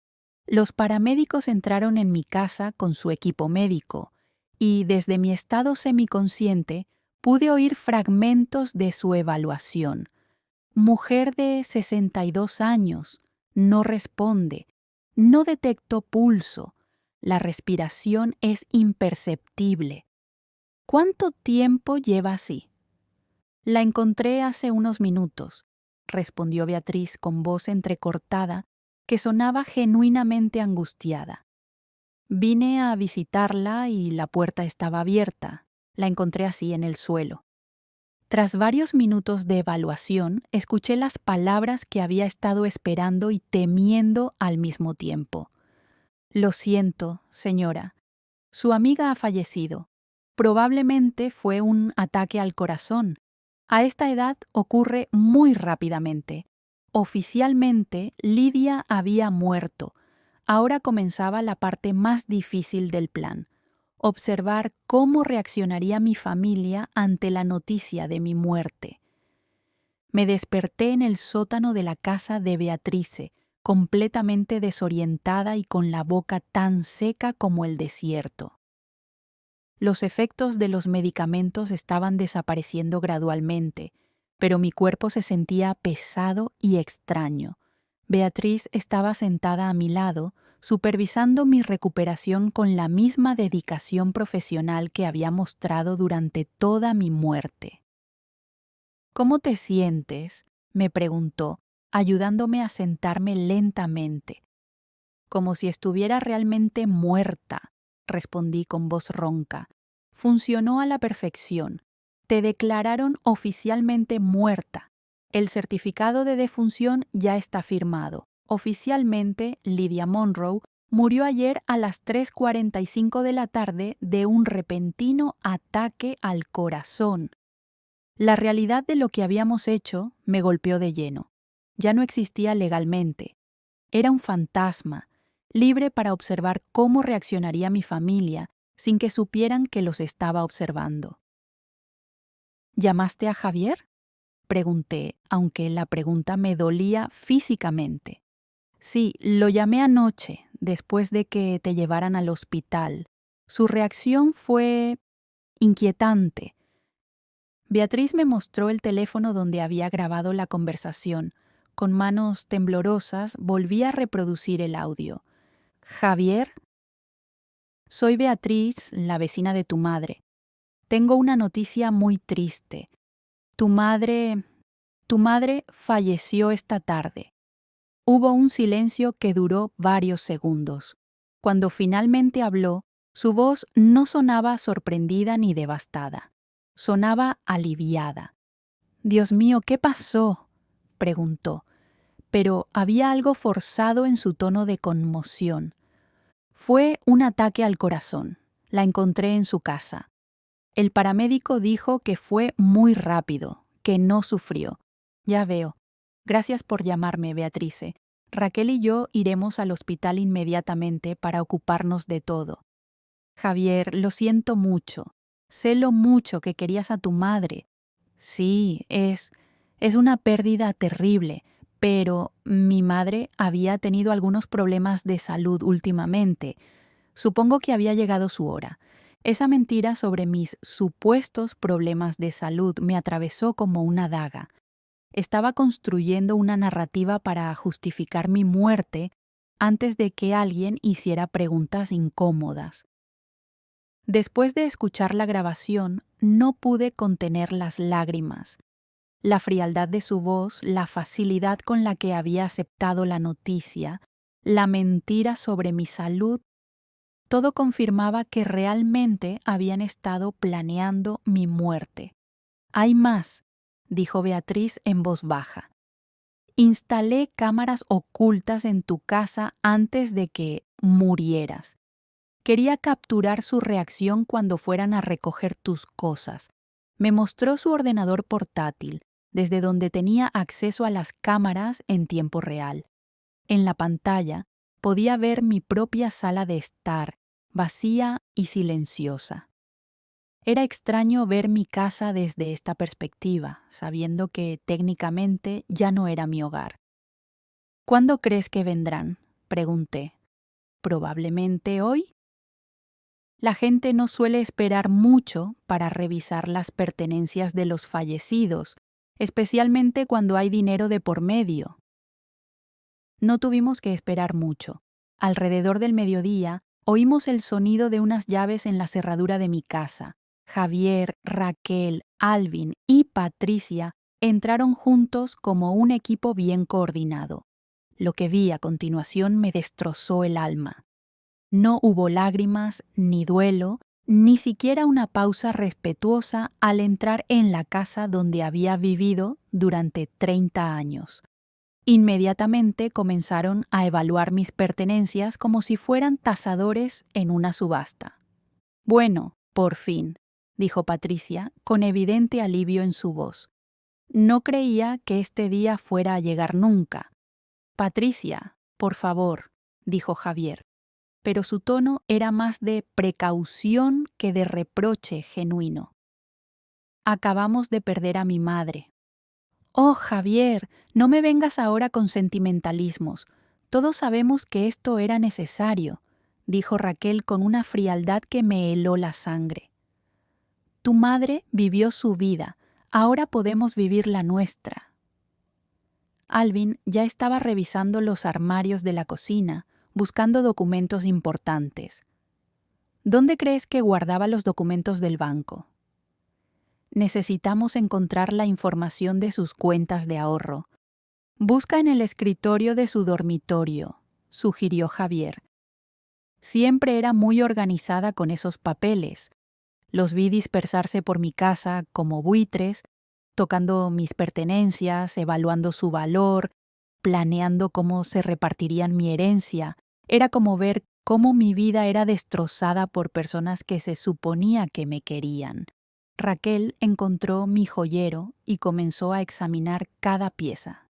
Los paramédicos entraron en mi casa con su equipo médico y desde mi estado semiconsciente pude oír fragmentos de su evaluación. Mujer de 62 años, no responde, no detecto pulso, la respiración es imperceptible. ¿Cuánto tiempo lleva así? La encontré hace unos minutos, respondió Beatriz con voz entrecortada que sonaba genuinamente angustiada. Vine a visitarla y la puerta estaba abierta. La encontré así en el suelo. Tras varios minutos de evaluación, escuché las palabras que había estado esperando y temiendo al mismo tiempo. Lo siento, señora. Su amiga ha fallecido. Probablemente fue un ataque al corazón. A esta edad ocurre muy rápidamente. Oficialmente, Lidia había muerto. Ahora comenzaba la parte más difícil del plan: observar cómo reaccionaría mi familia ante la noticia de mi muerte. Me desperté en el sótano de la casa de Beatrice, completamente desorientada y con la boca tan seca como el desierto. Los efectos de los medicamentos estaban desapareciendo gradualmente, pero mi cuerpo se sentía pesado y extraño. Beatriz estaba sentada a mi lado, supervisando mi recuperación con la misma dedicación profesional que había mostrado durante toda mi muerte. ¿Cómo te sientes?, me preguntó, ayudándome a sentarme lentamente. Como si estuviera realmente muerta, respondí con voz ronca. Funcionó a la perfección. Te declararon oficialmente muerta. El certificado de defunción ya está firmado. Oficialmente, Lidia Monroe murió ayer a las 3:45 de la tarde de un repentino ataque al corazón. La realidad de lo que habíamos hecho me golpeó de lleno. Ya no existía legalmente. Era un fantasma, libre para observar cómo reaccionaría mi familia sin que supieran que los estaba observando. ¿Llamaste a Javier?, pregunté, aunque la pregunta me dolía físicamente. Sí, lo llamé anoche, después de que te llevaran al hospital. Su reacción fue inquietante. Beatriz me mostró el teléfono donde había grabado la conversación. Con manos temblorosas volví a reproducir el audio. Javier, soy Beatriz, la vecina de tu madre. Tengo una noticia muy triste. Tu madre falleció esta tarde. Hubo un silencio que duró varios segundos. Cuando finalmente habló, su voz no sonaba sorprendida ni devastada. Sonaba aliviada. «Dios mío, ¿qué pasó?», preguntó, pero había algo forzado en su tono de conmoción. Fue un ataque al corazón. La encontré en su casa. El paramédico dijo que fue muy rápido, que no sufrió. Ya veo. Gracias por llamarme, Beatrice. Raquel y yo iremos al hospital inmediatamente para ocuparnos de todo. Javier, lo siento mucho. Sé lo mucho que querías a tu madre. Sí, es una pérdida terrible, pero mi madre había tenido algunos problemas de salud últimamente. Supongo que había llegado su hora. Esa mentira sobre mis supuestos problemas de salud me atravesó como una daga. Estaba construyendo una narrativa para justificar mi muerte antes de que alguien hiciera preguntas incómodas. Después de escuchar la grabación, no pude contener las lágrimas. La frialdad de su voz, la facilidad con la que había aceptado la noticia, la mentira sobre mi salud, todo confirmaba que realmente habían estado planeando mi muerte. Hay más, dijo Beatriz en voz baja. Instalé cámaras ocultas en tu casa antes de que murieras. Quería capturar su reacción cuando fueran a recoger tus cosas. Me mostró su ordenador portátil, desde donde tenía acceso a las cámaras en tiempo real. En la pantalla podía ver mi propia sala de estar, vacía y silenciosa. Era extraño ver mi casa desde esta perspectiva, sabiendo que técnicamente ya no era mi hogar. ¿Cuándo crees que vendrán?, pregunté. ¿Probablemente hoy? La gente no suele esperar mucho para revisar las pertenencias de los fallecidos, especialmente cuando hay dinero de por medio. No tuvimos que esperar mucho. Alrededor del mediodía, oímos el sonido de unas llaves en la cerradura de mi casa. Javier, Raquel, Alvin y Patricia entraron juntos como un equipo bien coordinado. Lo que vi a continuación me destrozó el alma. No hubo lágrimas, ni duelo, ni siquiera una pausa respetuosa al entrar en la casa donde había vivido durante 30 años. Inmediatamente comenzaron a evaluar mis pertenencias como si fueran tasadores en una subasta. Bueno, por fin, dijo Patricia, con evidente alivio en su voz. No creía que este día fuera a llegar nunca. Patricia, por favor, dijo Javier, pero su tono era más de precaución que de reproche genuino. Acabamos de perder a mi madre. Oh, Javier, no me vengas ahora con sentimentalismos. Todos sabemos que esto era necesario, dijo Raquel con una frialdad que me heló la sangre. Tu madre vivió su vida, ahora podemos vivir la nuestra. Alvin ya estaba revisando los armarios de la cocina, buscando documentos importantes. ¿Dónde crees que guardaba los documentos del banco? Necesitamos encontrar la información de sus cuentas de ahorro. Busca en el escritorio de su dormitorio, sugirió Javier. Siempre era muy organizada con esos papeles. Los vi dispersarse por mi casa como buitres, tocando mis pertenencias, evaluando su valor, planeando cómo se repartirían mi herencia. Era como ver cómo mi vida era destrozada por personas que se suponía que me querían. Raquel encontró mi joyero y comenzó a examinar cada pieza.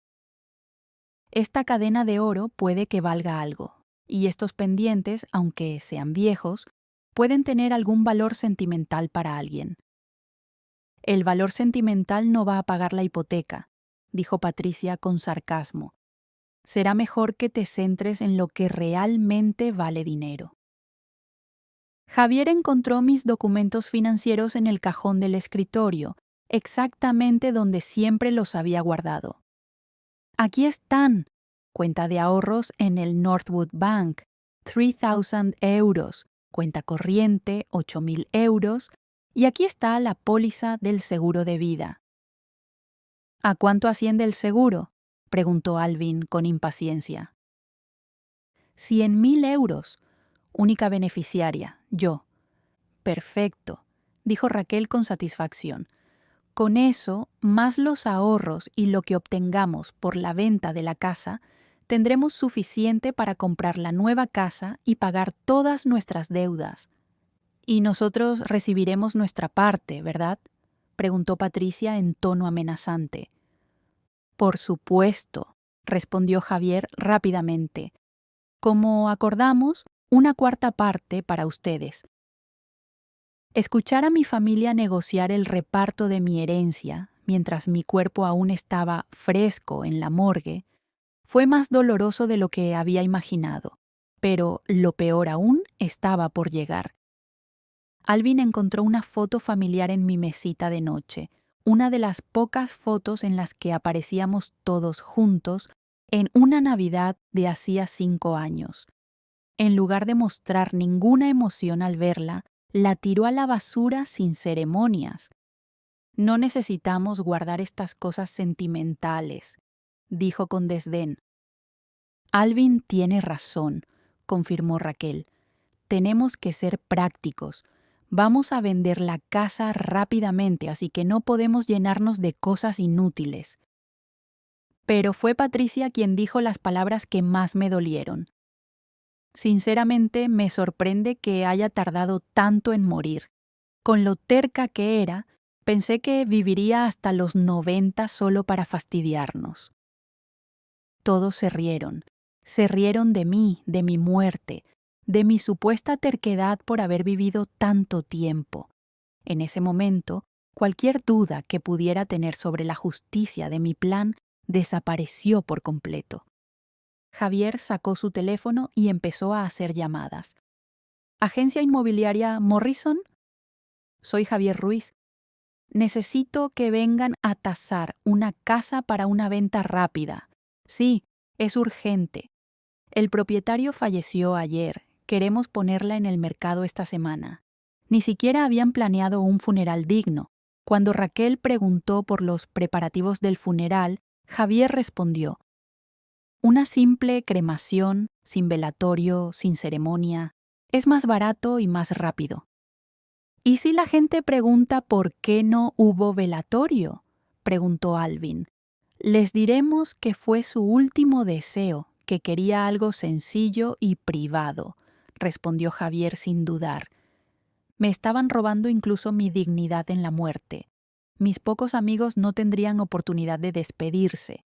Esta cadena de oro puede que valga algo, y estos pendientes, aunque sean viejos, pueden tener algún valor sentimental para alguien. El valor sentimental no va a pagar la hipoteca, dijo Patricia con sarcasmo. Será mejor que te centres en lo que realmente vale dinero. Javier encontró mis documentos financieros en el cajón del escritorio, exactamente donde siempre los había guardado. Aquí están. Cuenta de ahorros en el Northwood Bank, 3,000 euros. Cuenta corriente, 8,000 euros. Y aquí está la póliza del seguro de vida. ¿A cuánto asciende el seguro?, preguntó Alvin con impaciencia. 100,000 euros. Única beneficiaria, yo. Perfecto, dijo Raquel con satisfacción. Con eso, más los ahorros y lo que obtengamos por la venta de la casa, tendremos suficiente para comprar la nueva casa y pagar todas nuestras deudas. Y nosotros recibiremos nuestra parte, ¿verdad?, preguntó Patricia en tono amenazante. Por supuesto, respondió Javier rápidamente. Como acordamos, una cuarta parte para ustedes. Escuchar a mi familia negociar el reparto de mi herencia, mientras mi cuerpo aún estaba fresco en la morgue, fue más doloroso de lo que había imaginado, pero lo peor aún estaba por llegar. Alvin encontró una foto familiar en mi mesita de noche, una de las pocas fotos en las que aparecíamos todos juntos en una Navidad de hacía 5 años. En lugar de mostrar ninguna emoción al verla, la tiró a la basura sin ceremonias. No necesitamos guardar estas cosas sentimentales, dijo con desdén. Alvin tiene razón, confirmó Raquel. Tenemos que ser prácticos. Vamos a vender la casa rápidamente, así que no podemos llenarnos de cosas inútiles. Pero fue Patricia quien dijo las palabras que más me dolieron. Sinceramente, me sorprende que haya tardado tanto en morir. Con lo terca que era, pensé que viviría hasta los 90 solo para fastidiarnos. Todos se rieron. Se rieron de mí, de mi muerte, de mi supuesta terquedad por haber vivido tanto tiempo. En ese momento, cualquier duda que pudiera tener sobre la justicia de mi plan desapareció por completo. Javier sacó su teléfono y empezó a hacer llamadas. ¿Agencia inmobiliaria Morrison? Soy Javier Ruiz. Necesito que vengan a tasar una casa para una venta rápida. Sí, es urgente. El propietario falleció ayer. Queremos ponerla en el mercado esta semana. Ni siquiera habían planeado un funeral digno. Cuando Raquel preguntó por los preparativos del funeral, Javier respondió: una simple cremación, sin velatorio, sin ceremonia, es más barato y más rápido. ¿Y si la gente pregunta por qué no hubo velatorio?, preguntó Alvin. Les diremos que fue su último deseo, que quería algo sencillo y privado, respondió Javier sin dudar. Me estaban robando incluso mi dignidad en la muerte. Mis pocos amigos no tendrían oportunidad de despedirse.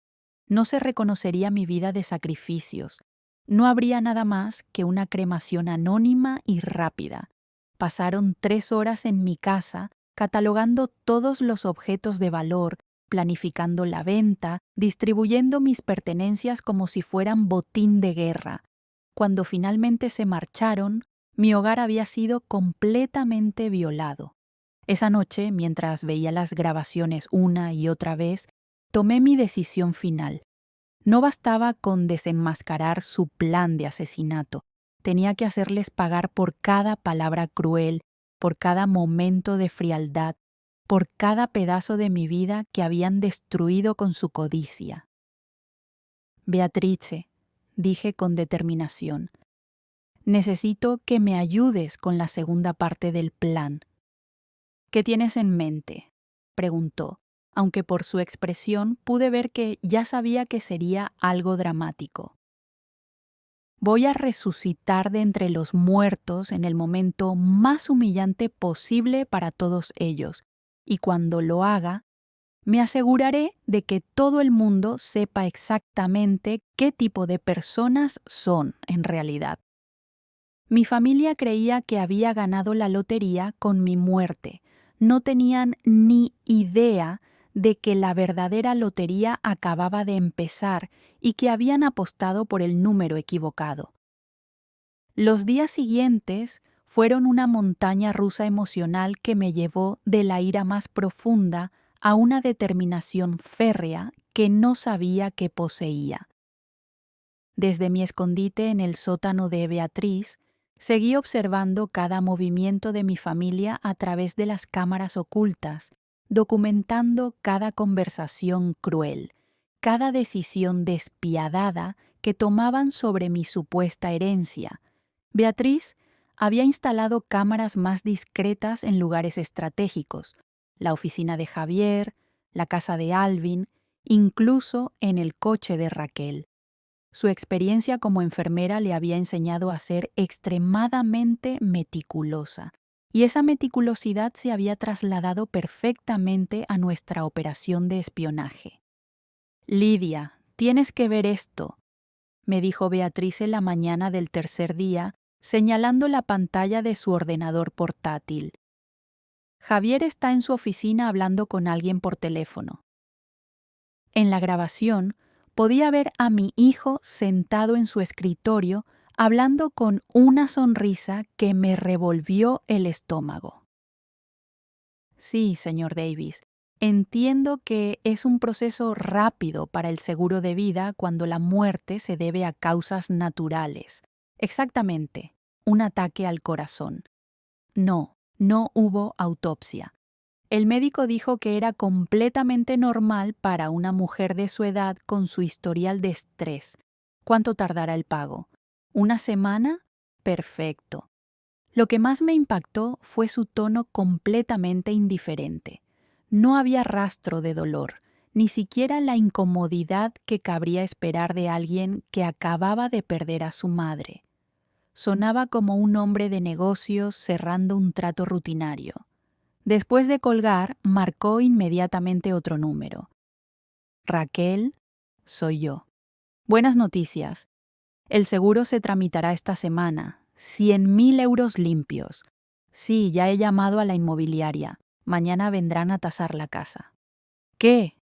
No se reconocería mi vida de sacrificios. No habría nada más que una cremación anónima y rápida. Pasaron 3 horas en mi casa, catalogando todos los objetos de valor, planificando la venta, distribuyendo mis pertenencias como si fueran botín de guerra. Cuando finalmente se marcharon, mi hogar había sido completamente violado. Esa noche, mientras veía las grabaciones una y otra vez, tomé mi decisión final. No bastaba con desenmascarar su plan de asesinato. Tenía que hacerles pagar por cada palabra cruel, por cada momento de frialdad, por cada pedazo de mi vida que habían destruido con su codicia. Beatrice, dije con determinación, necesito que me ayudes con la segunda parte del plan. ¿Qué tienes en mente?, preguntó, aunque por su expresión pude ver que ya sabía que sería algo dramático. Voy a resucitar de entre los muertos en el momento más humillante posible para todos ellos, y cuando lo haga, me aseguraré de que todo el mundo sepa exactamente qué tipo de personas son en realidad. Mi familia creía que había ganado la lotería con mi muerte. No tenían ni idea de que la verdadera lotería acababa de empezar y que habían apostado por el número equivocado. Los días siguientes fueron una montaña rusa emocional que me llevó de la ira más profunda a una determinación férrea que no sabía que poseía. Desde mi escondite en el sótano de Beatriz, seguí observando cada movimiento de mi familia a través de las cámaras ocultas, documentando cada conversación cruel, cada decisión despiadada que tomaban sobre mi supuesta herencia. Beatriz había instalado cámaras más discretas en lugares estratégicos, la oficina de Javier, la casa de Alvin, incluso en el coche de Raquel. Su experiencia como enfermera le había enseñado a ser extremadamente meticulosa, y esa meticulosidad se había trasladado perfectamente a nuestra operación de espionaje. Lidia, tienes que ver esto, me dijo Beatrice la mañana del tercer día, señalando la pantalla de su ordenador portátil. Javier está en su oficina hablando con alguien por teléfono. En la grabación, podía ver a mi hijo sentado en su escritorio hablando con una sonrisa que me revolvió el estómago. Sí, señor Davis, entiendo que es un proceso rápido para el seguro de vida cuando la muerte se debe a causas naturales. Exactamente, un ataque al corazón. No, no hubo autopsia. El médico dijo que era completamente normal para una mujer de su edad con su historial de estrés. ¿Cuánto tardará el pago? ¿Una semana? Perfecto. Lo que más me impactó fue su tono completamente indiferente. No había rastro de dolor, ni siquiera la incomodidad que cabría esperar de alguien que acababa de perder a su madre. Sonaba como un hombre de negocios cerrando un trato rutinario. Después de colgar, marcó inmediatamente otro número. Raquel, soy yo. Buenas noticias. El seguro se tramitará esta semana. 100.000 euros limpios. Sí, ya he llamado a la inmobiliaria. Mañana vendrán a tasar la casa. ¿Qué?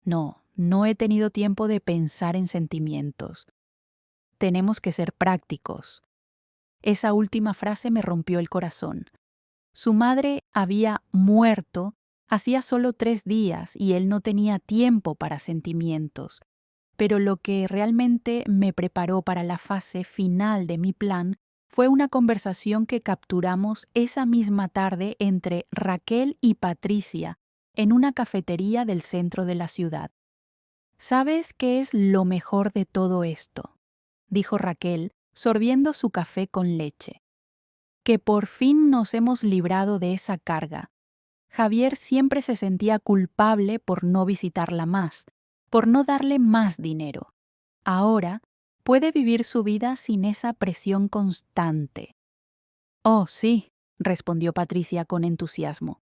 No, no he tenido tiempo de pensar en sentimientos. Tenemos que ser prácticos. Esa última frase me rompió el corazón. Su madre había muerto hacía solo 3 días y él no tenía tiempo para sentimientos. Pero lo que realmente me preparó para la fase final de mi plan fue una conversación que capturamos esa misma tarde entre Raquel y Patricia en una cafetería del centro de la ciudad. ¿Sabes qué es lo mejor de todo esto?, dijo Raquel, sorbiendo su café con leche. Que por fin nos hemos librado de esa carga. Javier siempre se sentía culpable por no visitarla más, por no darle más dinero. Ahora puede vivir su vida sin esa presión constante. Oh, sí, respondió Patricia con entusiasmo.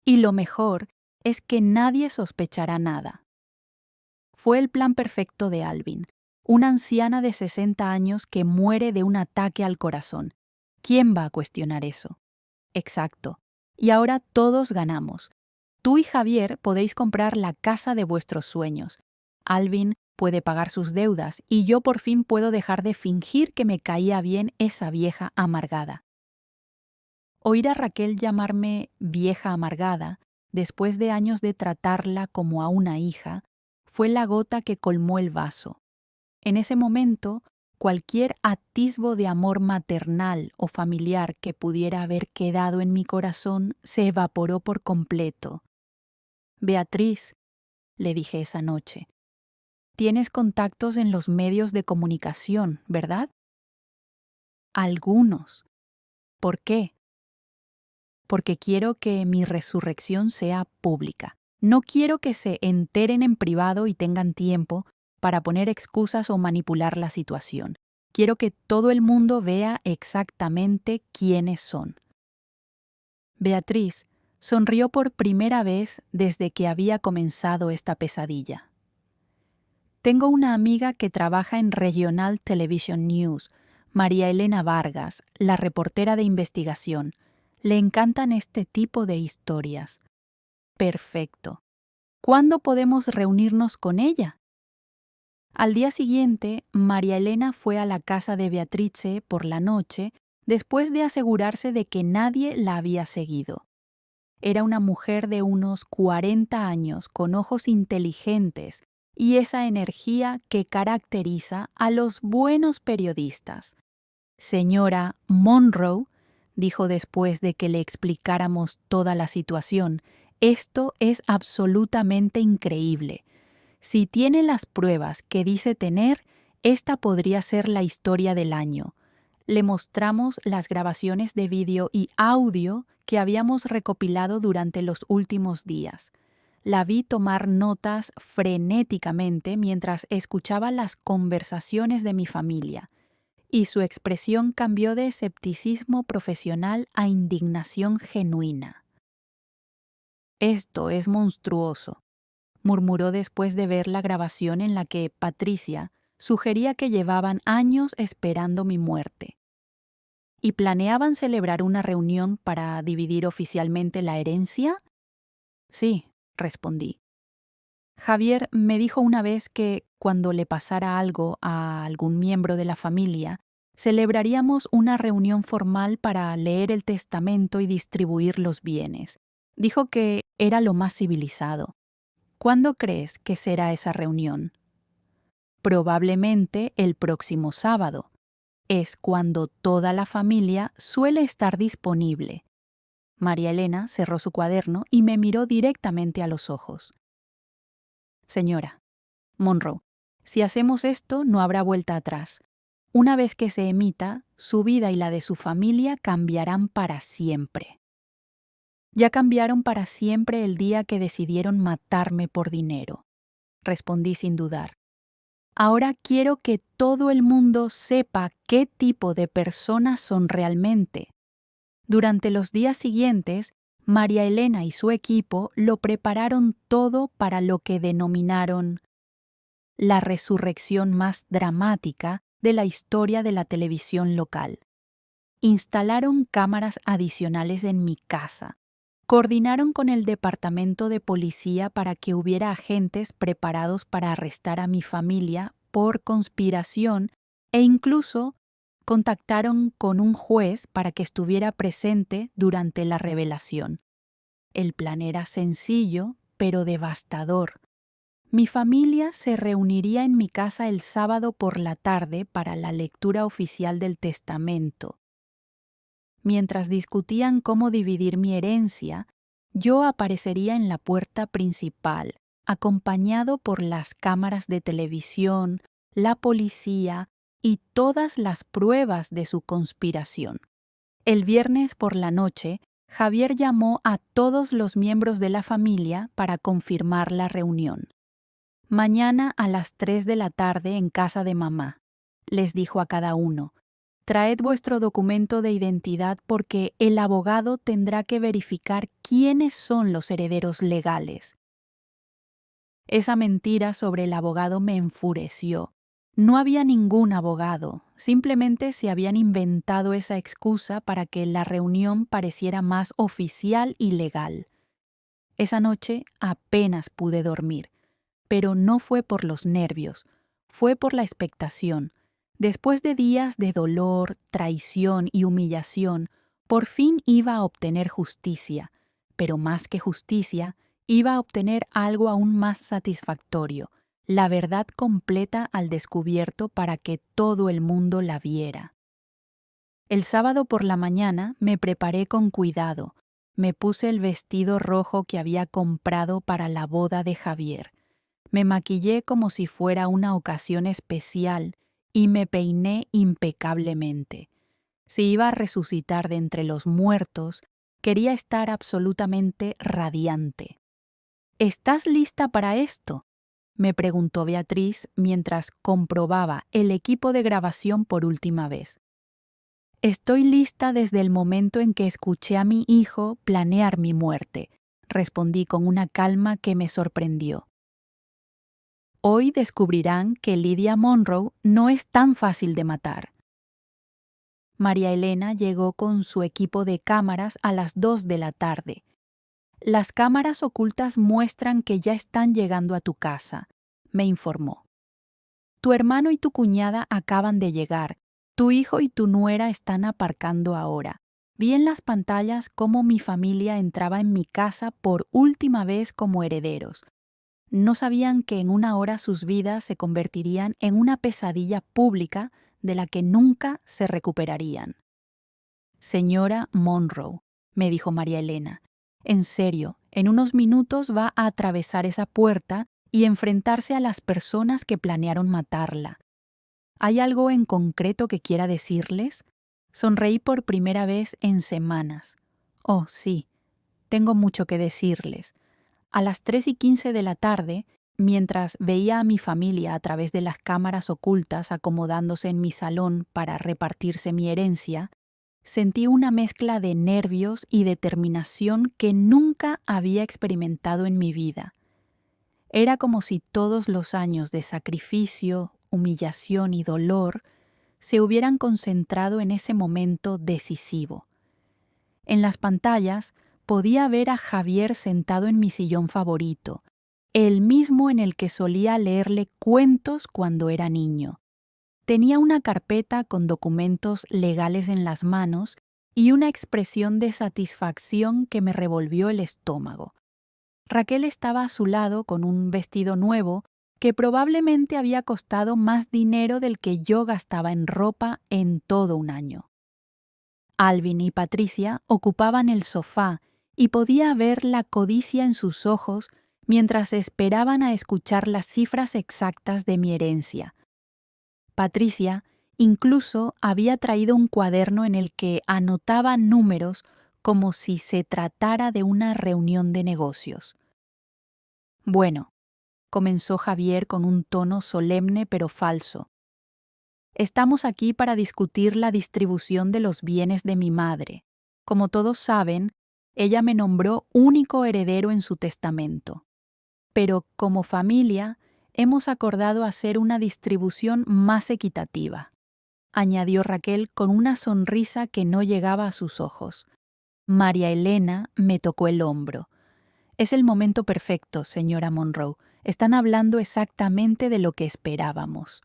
Y lo mejor es que nadie sospechará nada. Fue el plan perfecto de Alvin, una anciana de 60 años que muere de un ataque al corazón. ¿Quién va a cuestionar eso? Exacto. Y ahora todos ganamos. Tú y Javier podéis comprar la casa de vuestros sueños. Alvin puede pagar sus deudas y yo por fin puedo dejar de fingir que me caía bien esa vieja amargada. Oír a Raquel llamarme vieja amargada, después de años de tratarla como a una hija, fue la gota que colmó el vaso. En ese momento, cualquier atisbo de amor maternal o familiar que pudiera haber quedado en mi corazón se evaporó por completo. Beatriz, le dije esa noche, tienes contactos en los medios de comunicación, ¿verdad? Algunos. ¿Por qué? Porque quiero que mi resurrección sea pública. No quiero que se enteren en privado y tengan tiempo para poner excusas o manipular la situación. Quiero que todo el mundo vea exactamente quiénes son. Beatriz sonrió por primera vez desde que había comenzado esta pesadilla. Tengo una amiga que trabaja en Regional Television News, María Elena Vargas, la reportera de investigación. Le encantan este tipo de historias. Perfecto. ¿Cuándo podemos reunirnos con ella? Al día siguiente, María Elena fue a la casa de Beatrice por la noche después de asegurarse de que nadie la había seguido. Era una mujer de unos 40 años con ojos inteligentes y esa energía que caracteriza a los buenos periodistas. Señora Monroe, dijo después de que le explicáramos toda la situación, esto es absolutamente increíble. Si tiene las pruebas que dice tener, esta podría ser la historia del año. Le mostramos las grabaciones de vídeo y audio que habíamos recopilado durante los últimos días. La vi tomar notas frenéticamente mientras escuchaba las conversaciones de mi familia, y su expresión cambió de escepticismo profesional a indignación genuina. Esto es monstruoso. murmuró después de ver la grabación en la que Patricia sugería que llevaban años esperando mi muerte. ¿Y planeaban celebrar una reunión para dividir oficialmente la herencia? Sí, respondí. Javier me dijo una vez que, cuando le pasara algo a algún miembro de la familia, celebraríamos una reunión formal para leer el testamento y distribuir los bienes. Dijo que era lo más civilizado. ¿Cuándo crees que será esa reunión? Probablemente el próximo sábado. Es cuando toda la familia suele estar disponible. María Elena cerró su cuaderno y me miró directamente a los ojos. Señora Monroe, si hacemos esto no habrá vuelta atrás. Una vez que se emita, su vida y la de su familia cambiarán para siempre. Ya cambiaron para siempre el día que decidieron matarme por dinero, respondí sin dudar. Ahora quiero que todo el mundo sepa qué tipo de personas son realmente. Durante los días siguientes, María Elena y su equipo lo prepararon todo para lo que denominaron la resurrección más dramática de la historia de la televisión local. Instalaron cámaras adicionales en mi casa. Coordinaron con el departamento de policía para que hubiera agentes preparados para arrestar a mi familia por conspiración e incluso contactaron con un juez para que estuviera presente durante la revelación. El plan era sencillo, pero devastador. Mi familia se reuniría en mi casa el sábado por la tarde para la lectura oficial del testamento. Mientras discutían cómo dividir mi herencia, yo aparecería en la puerta principal, acompañado por las cámaras de televisión, la policía y todas las pruebas de su conspiración. El viernes por la noche, Javier llamó a todos los miembros de la familia para confirmar la reunión. Mañana a las 3 de la tarde en casa de mamá, les dijo a cada uno. Traed vuestro documento de identidad porque el abogado tendrá que verificar quiénes son los herederos legales. Esa mentira sobre el abogado me enfureció. No había ningún abogado, simplemente se habían inventado esa excusa para que la reunión pareciera más oficial y legal. Esa noche apenas pude dormir, pero no fue por los nervios, fue por la expectación. Después de días de dolor, traición y humillación, por fin iba a obtener justicia, pero más que justicia, iba a obtener algo aún más satisfactorio, la verdad completa al descubierto para que todo el mundo la viera. El sábado por la mañana me preparé con cuidado, me puse el vestido rojo que había comprado para la boda de Javier. Me maquillé como si fuera una ocasión especial y me peiné impecablemente. Si iba a resucitar de entre los muertos, quería estar absolutamente radiante. ¿Estás lista para esto?, me preguntó Beatriz mientras comprobaba el equipo de grabación por última vez. Estoy lista desde el momento en que escuché a mi hijo planear mi muerte, respondí con una calma que me sorprendió. Hoy descubrirán que Lydia Monroe no es tan fácil de matar. María Elena llegó con su equipo de cámaras a las 2 de la tarde. Las cámaras ocultas muestran que ya están llegando a tu casa, me informó. Tu hermano y tu cuñada acaban de llegar. Tu hijo y tu nuera están aparcando ahora. Vi en las pantallas cómo mi familia entraba en mi casa por última vez como herederos. No sabían que en una hora sus vidas se convertirían en una pesadilla pública de la que nunca se recuperarían. Señora Monroe, me dijo María Elena, en serio, en unos minutos va a atravesar esa puerta y enfrentarse a las personas que planearon matarla. ¿Hay algo en concreto que quiera decirles? Sonreí por primera vez en semanas. Oh, sí, tengo mucho que decirles. A las 3:15 de la tarde, mientras veía a mi familia a través de las cámaras ocultas acomodándose en mi salón para repartirse mi herencia, sentí una mezcla de nervios y determinación que nunca había experimentado en mi vida. Era como si todos los años de sacrificio, humillación y dolor se hubieran concentrado en ese momento decisivo. En las pantallas podía ver a Javier sentado en mi sillón favorito, el mismo en el que solía leerle cuentos cuando era niño. Tenía una carpeta con documentos legales en las manos y una expresión de satisfacción que me revolvió el estómago. Raquel estaba a su lado con un vestido nuevo que probablemente había costado más dinero del que yo gastaba en ropa en todo un año. Alvin y Patricia ocupaban el sofá y podía ver la codicia en sus ojos mientras esperaban a escuchar las cifras exactas de mi herencia. Patricia incluso había traído un cuaderno en el que anotaba números como si se tratara de una reunión de negocios. Bueno, comenzó Javier con un tono solemne pero falso. Estamos aquí para discutir la distribución de los bienes de mi madre. Como todos saben, ella me nombró único heredero en su testamento. Pero como familia, hemos acordado hacer una distribución más equitativa, añadió Raquel con una sonrisa que no llegaba a sus ojos. María Elena me tocó el hombro. Es el momento perfecto, señora Monroe. Están hablando exactamente de lo que esperábamos.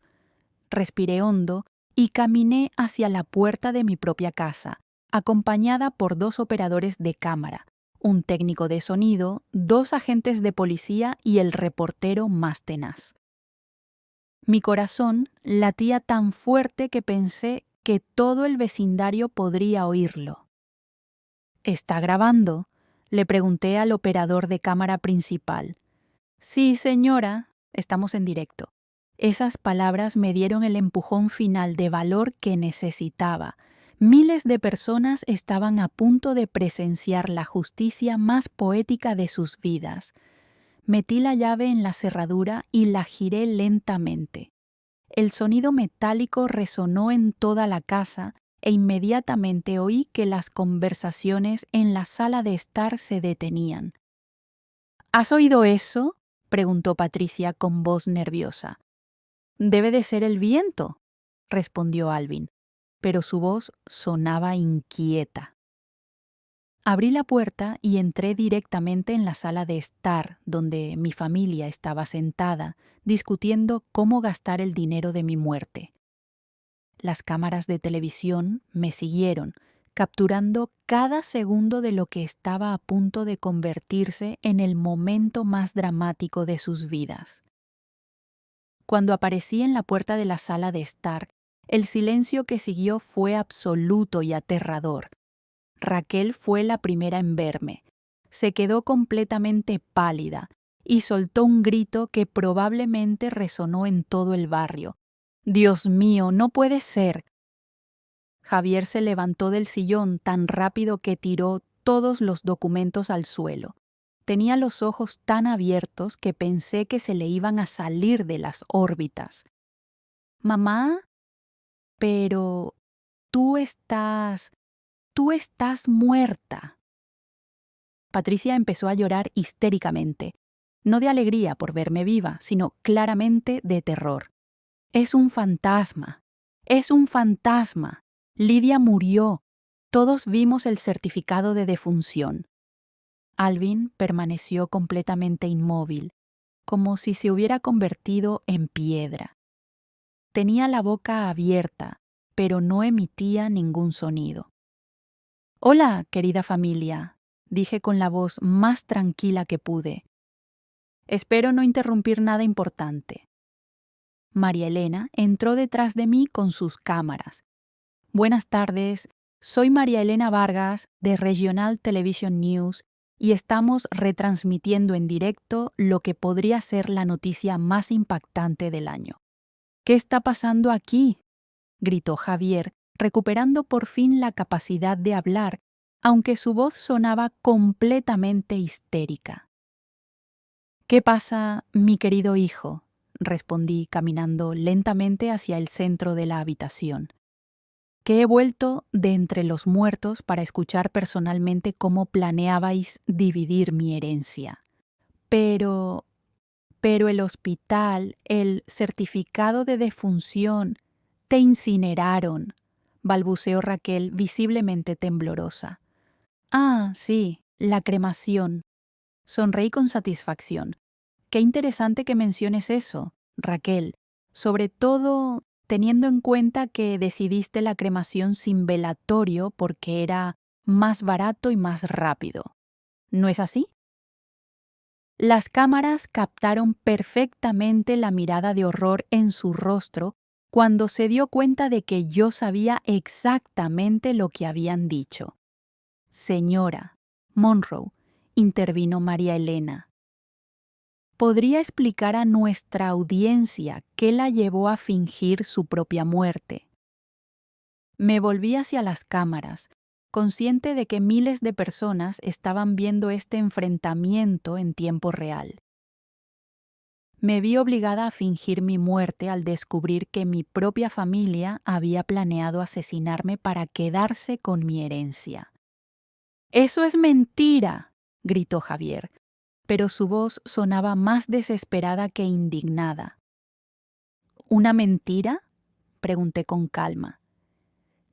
Respiré hondo y caminé hacia la puerta de mi propia casa, acompañada por 2 operadores de cámara, un técnico de sonido, 2 agentes de policía y el reportero más tenaz. Mi corazón latía tan fuerte que pensé que todo el vecindario podría oírlo. ¿Está grabando?, le pregunté al operador de cámara principal. Sí, señora, estamos en directo. Esas palabras me dieron el empujón final de valor que necesitaba. Miles de personas estaban a punto de presenciar la justicia más poética de sus vidas. Metí la llave en la cerradura y la giré lentamente. El sonido metálico resonó en toda la casa e inmediatamente oí que las conversaciones en la sala de estar se detenían. ¿Has oído eso?, preguntó Patricia con voz nerviosa. Debe de ser el viento, respondió Alvin, pero su voz sonaba inquieta. Abrí la puerta y entré directamente en la sala de estar, donde mi familia estaba sentada, discutiendo cómo gastar el dinero de mi muerte. Las cámaras de televisión me siguieron, capturando cada segundo de lo que estaba a punto de convertirse en el momento más dramático de sus vidas. Cuando aparecí en la puerta de la sala de estar, el silencio que siguió fue absoluto y aterrador. Raquel fue la primera en verme. Se quedó completamente pálida y soltó un grito que probablemente resonó en todo el barrio. «¡Dios mío, no puede ser!». Javier se levantó del sillón tan rápido que tiró todos los documentos al suelo. Tenía los ojos tan abiertos que pensé que se le iban a salir de las órbitas. «Mamá, pero tú estás muerta». Patricia empezó a llorar histéricamente, no de alegría por verme viva, sino claramente de terror. «Es un fantasma, es un fantasma. Lidia murió. Todos vimos el certificado de defunción». Alvin permaneció completamente inmóvil, como si se hubiera convertido en piedra. Tenía la boca abierta, pero no emitía ningún sonido. «Hola, querida familia», dije con la voz más tranquila que pude. «Espero no interrumpir nada importante». María Elena entró detrás de mí con sus cámaras. «Buenas tardes, soy María Elena Vargas de Regional Television News y estamos retransmitiendo en directo lo que podría ser la noticia más impactante del año». «¿Qué está pasando aquí?», gritó Javier, recuperando por fin la capacidad de hablar, aunque su voz sonaba completamente histérica. «¿Qué pasa, mi querido hijo?», respondí caminando lentamente hacia el centro de la habitación. «Que he vuelto de entre los muertos para escuchar personalmente cómo planeabais dividir mi herencia. Pero Pero el hospital, el certificado de defunción, te incineraron, balbuceó Raquel visiblemente temblorosa. Ah, sí, la cremación. Sonreí con satisfacción. Qué interesante que menciones eso, Raquel, sobre todo teniendo en cuenta que decidiste la cremación sin velatorio porque era más barato y más rápido. ¿No es así? Las cámaras captaron perfectamente la mirada de horror en su rostro cuando se dio cuenta de que yo sabía exactamente lo que habían dicho. Señora Monroe, intervino María Elena, ¿podría explicar a nuestra audiencia qué la llevó a fingir su propia muerte? Me volví hacia las cámaras, consciente de que miles de personas estaban viendo este enfrentamiento en tiempo real. Me vi obligada a fingir mi muerte al descubrir que mi propia familia había planeado asesinarme para quedarse con mi herencia. ¡Eso es mentira!, gritó Javier, pero su voz sonaba más desesperada que indignada. ¿Una mentira?, pregunté con calma.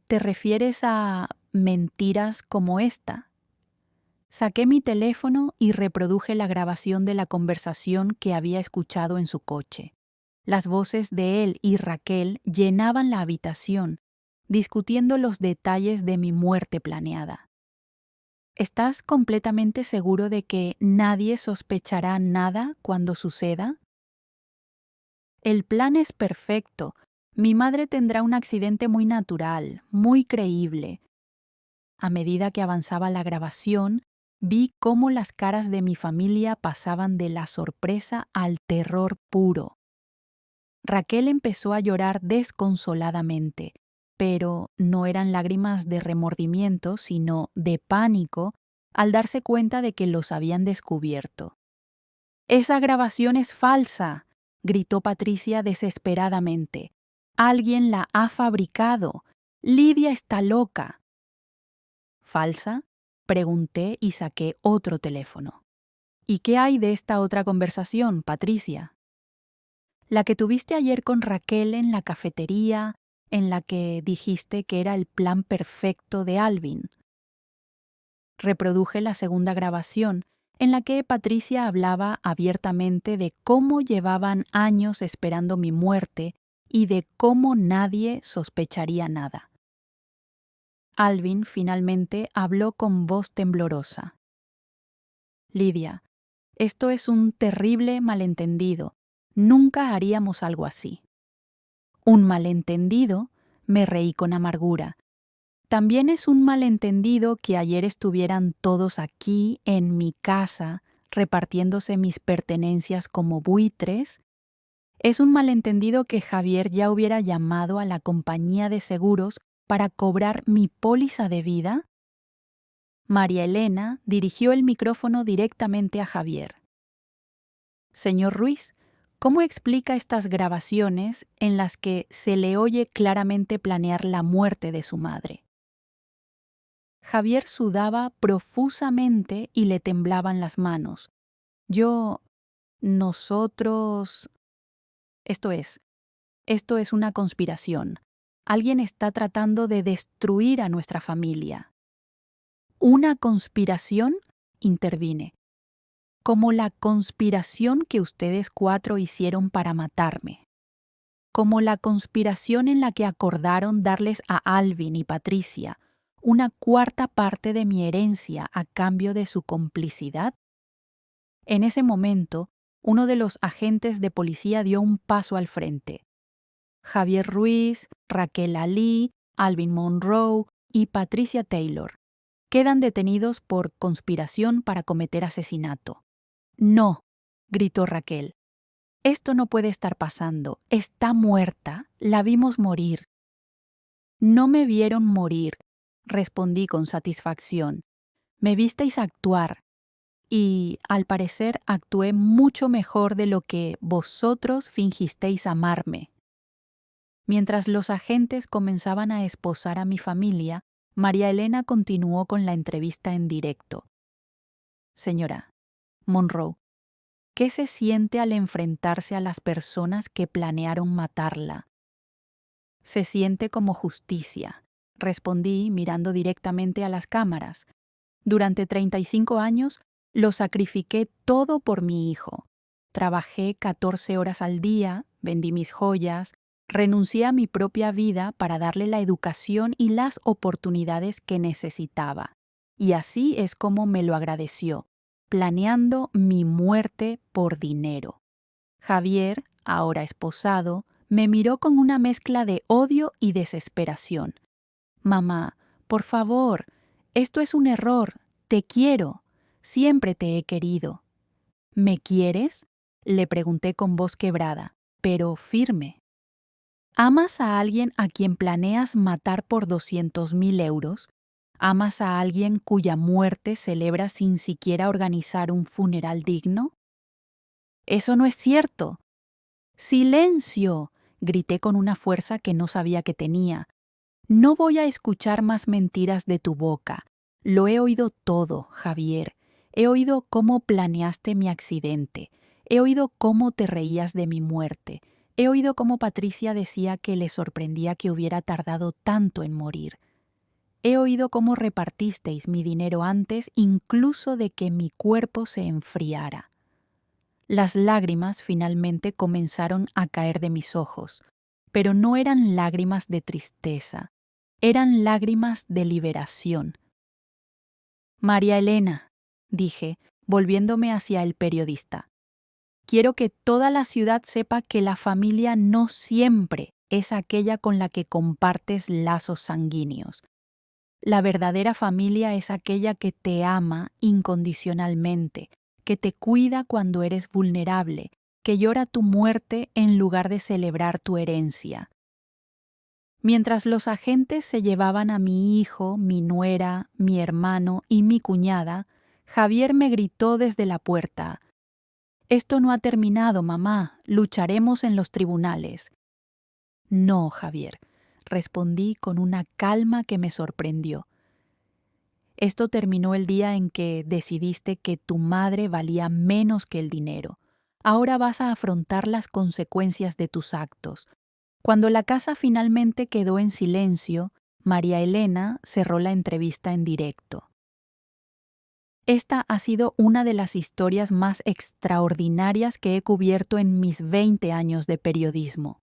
¿Te refieres a mentiras como esta? Saqué mi teléfono y reproduje la grabación de la conversación que había escuchado en su coche. Las voces de él y Raquel llenaban la habitación, discutiendo los detalles de mi muerte planeada. ¿Estás completamente seguro de que nadie sospechará nada cuando suceda? El plan es perfecto. Mi madre tendrá un accidente muy natural, muy creíble. A medida que avanzaba la grabación, vi cómo las caras de mi familia pasaban de la sorpresa al terror puro. Raquel empezó a llorar desconsoladamente, pero no eran lágrimas de remordimiento, sino de pánico al darse cuenta de que los habían descubierto. «¡Esa grabación es falsa!», gritó Patricia desesperadamente. «Alguien la ha fabricado. Lidia está loca». ¿Falsa?, pregunté y saqué otro teléfono. «¿Y qué hay de esta otra conversación, Patricia?» «La que tuviste ayer con Raquel en la cafetería, en la que dijiste que era el plan perfecto de Alvin». Reproduje la segunda grabación, en la que Patricia hablaba abiertamente de cómo llevaban años esperando mi muerte y de cómo nadie sospecharía nada. Alvin finalmente habló con voz temblorosa. «Lidia, esto es un terrible malentendido. Nunca haríamos algo así». «¿Un malentendido?», me reí con amargura. «También es un malentendido que ayer estuvieran todos aquí, en mi casa, repartiéndose mis pertenencias como buitres. Es un malentendido que Javier ya hubiera llamado a la compañía de seguros para cobrar mi póliza de vida». María Elena dirigió el micrófono directamente a Javier. «Señor Ruiz, ¿cómo explica estas grabaciones en las que se le oye claramente planear la muerte de su madre?» Javier sudaba profusamente y le temblaban las manos. Nosotros... Esto es una conspiración. Alguien está tratando de destruir a nuestra familia. ¿Una conspiración?, intervine. Como la conspiración que ustedes 4 hicieron para matarme. Como la conspiración en la que acordaron darles a Alvin y Patricia una cuarta parte de mi herencia a cambio de su complicidad. En ese momento, uno de los agentes de policía dio un paso al frente. Javier Ruiz, Raquel Ali, Alvin Monroe y Patricia Taylor quedan detenidos por conspiración para cometer asesinato. «No», gritó Raquel. «Esto no puede estar pasando. Está muerta. La vimos morir». «No me vieron morir», respondí con satisfacción. «Me visteis actuar. Y, al parecer, actué mucho mejor de lo que vosotros fingisteis amarme». Mientras los agentes comenzaban a esposar a mi familia, María Elena continuó con la entrevista en directo. «Señora Monroe, ¿Qué se siente al enfrentarse a las personas que planearon matarla? Se siente como justicia, respondí mirando directamente a las cámaras. Durante 35 años lo sacrifiqué todo por mi hijo. Trabajé 14 horas al día, vendí mis joyas, renuncié a mi propia vida para darle la educación y las oportunidades que necesitaba. Y así es como me lo agradeció, planeando mi muerte por dinero. Javier, ahora esposado, me miró con una mezcla de odio y desesperación. Mamá, por favor, esto es un error. Te quiero. Siempre te he querido. ¿Me quieres? Le pregunté con voz quebrada, pero firme. ¿Amas a alguien a quien planeas matar por 200.000 euros? ¿Amas a alguien cuya muerte celebras sin siquiera organizar un funeral digno? Eso no es cierto. ¡Silencio! Grité con una fuerza que no sabía que tenía. No voy a escuchar más mentiras de tu boca. Lo he oído todo, Javier. He oído cómo planeaste mi accidente. He oído cómo te reías de mi muerte. He oído cómo Patricia decía que le sorprendía que hubiera tardado tanto en morir. He oído cómo repartisteis mi dinero antes incluso de que mi cuerpo se enfriara. Las lágrimas finalmente comenzaron a caer de mis ojos, pero no eran lágrimas de tristeza, eran lágrimas de liberación. María Elena, dije, volviéndome hacia el periodista, quiero que toda la ciudad sepa que la familia no siempre es aquella con la que compartes lazos sanguíneos. La verdadera familia es aquella que te ama incondicionalmente, que te cuida cuando eres vulnerable, que llora tu muerte en lugar de celebrar tu herencia. Mientras los agentes se llevaban a mi hijo, mi nuera, mi hermano y mi cuñada, Javier me gritó desde la puerta: «Esto no ha terminado, mamá. Lucharemos en los tribunales». «No, Javier», respondí con una calma que me sorprendió. Esto terminó el día en que decidiste que tu madre valía menos que el dinero. Ahora vas a afrontar las consecuencias de tus actos. Cuando la casa finalmente quedó en silencio, María Elena cerró la entrevista en directo. Esta ha sido una de las historias más extraordinarias que he cubierto en mis 20 años de periodismo.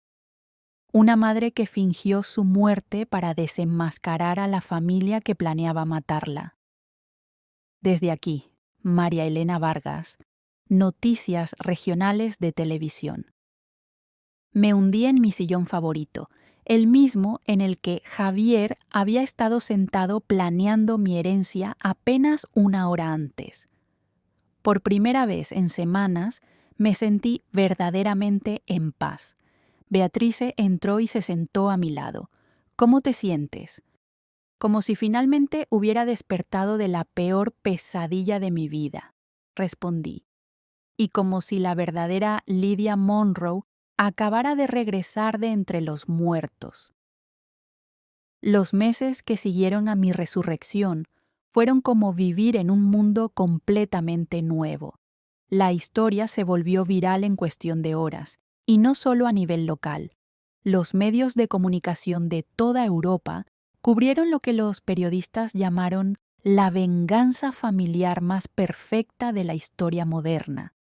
Una madre que fingió su muerte para desenmascarar a la familia que planeaba matarla. Desde aquí, María Elena Vargas, Noticias Regionales de Televisión. Me hundí en mi sillón favorito, el mismo en el que Javier había estado sentado planeando mi herencia apenas una hora antes. Por primera vez en semanas me sentí verdaderamente en paz. Beatrice entró y se sentó a mi lado. ¿Cómo te sientes? Como si finalmente hubiera despertado de la peor pesadilla de mi vida, respondí. Y como si la verdadera Lydia Monroe acabara de regresar de entre los muertos. Los meses que siguieron a mi resurrección fueron como vivir en un mundo completamente nuevo. La historia se volvió viral en cuestión de horas, y no solo a nivel local. Los medios de comunicación de toda Europa cubrieron lo que los periodistas llamaron la venganza familiar más perfecta de la historia moderna.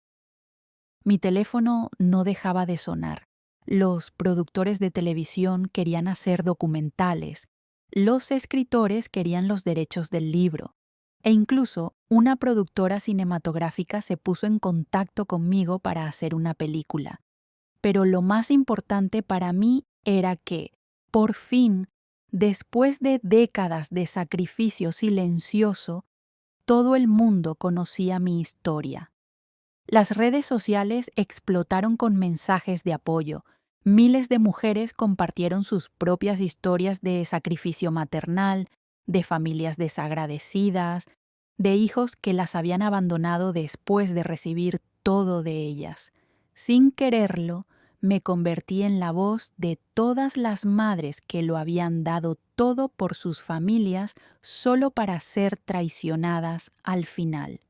Mi teléfono no dejaba de sonar. Los productores de televisión querían hacer documentales. Los escritores querían los derechos del libro. E incluso una productora cinematográfica se puso en contacto conmigo para hacer una película. Pero lo más importante para mí era que, por fin, después de décadas de sacrificio silencioso, todo el mundo conocía mi historia. Las redes sociales explotaron con mensajes de apoyo. Miles de mujeres compartieron sus propias historias de sacrificio maternal, de familias desagradecidas, de hijos que las habían abandonado después de recibir todo de ellas. Sin quererlo, me convertí en la voz de todas las madres que lo habían dado todo por sus familias solo para ser traicionadas al final.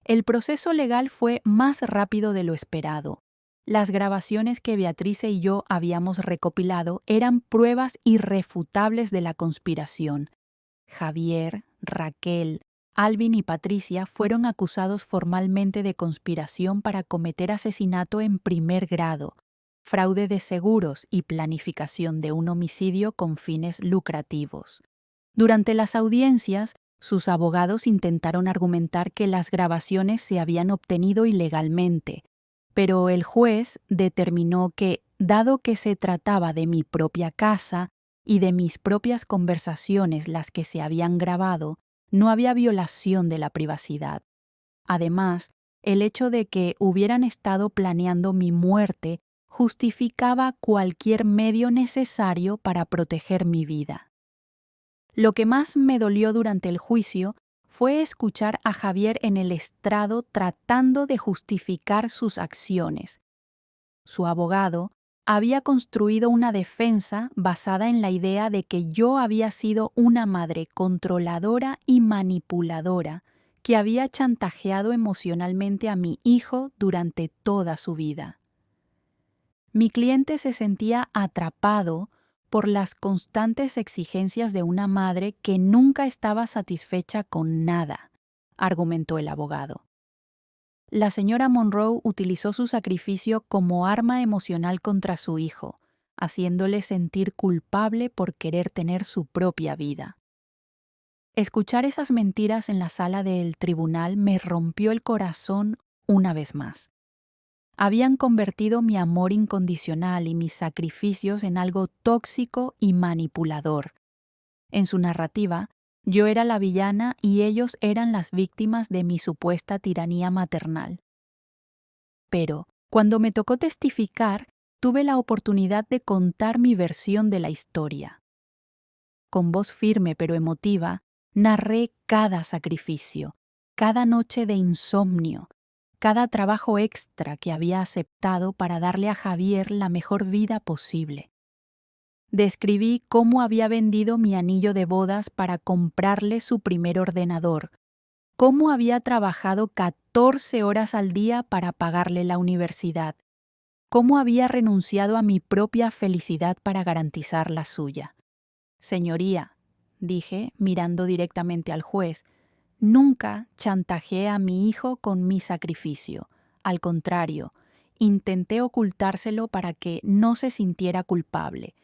El proceso legal fue más rápido de lo esperado. Las grabaciones que Beatrice y yo habíamos recopilado eran pruebas irrefutables de la conspiración. Javier, Raquel, Alvin y Patricia fueron acusados formalmente de conspiración para cometer asesinato en primer grado, fraude de seguros y planificación de un homicidio con fines lucrativos. Durante las audiencias, sus abogados intentaron argumentar que las grabaciones se habían obtenido ilegalmente, pero el juez determinó que, dado que se trataba de mi propia casa y de mis propias conversaciones las que se habían grabado, no había violación de la privacidad. Además, el hecho de que hubieran estado planeando mi muerte justificaba cualquier medio necesario para proteger mi vida. Lo que más me dolió durante el juicio fue escuchar a Javier en el estrado tratando de justificar sus acciones. Su abogado había construido una defensa basada en la idea de que yo había sido una madre controladora y manipuladora que había chantajeado emocionalmente a mi hijo durante toda su vida. Mi cliente se sentía atrapado por las constantes exigencias de una madre que nunca estaba satisfecha con nada, argumentó el abogado. La señora Monroe utilizó su sacrificio como arma emocional contra su hijo, haciéndole sentir culpable por querer tener su propia vida. Escuchar esas mentiras en la sala del tribunal me rompió el corazón una vez más. Habían convertido mi amor incondicional y mis sacrificios en algo tóxico y manipulador. En su narrativa, yo era la villana y ellos eran las víctimas de mi supuesta tiranía maternal. Pero, cuando me tocó testificar, tuve la oportunidad de contar mi versión de la historia. Con voz firme pero emotiva, narré cada sacrificio, cada noche de insomnio, cada trabajo extra que había aceptado para darle a Javier la mejor vida posible. Describí cómo había vendido mi anillo de bodas para comprarle su primer ordenador, cómo había trabajado 14 horas al día para pagarle la universidad, cómo había renunciado a mi propia felicidad para garantizar la suya. Señoría, dije, mirando directamente al juez, nunca chantajeé a mi hijo con mi sacrificio. Al contrario, intenté ocultárselo para que no se sintiera culpable.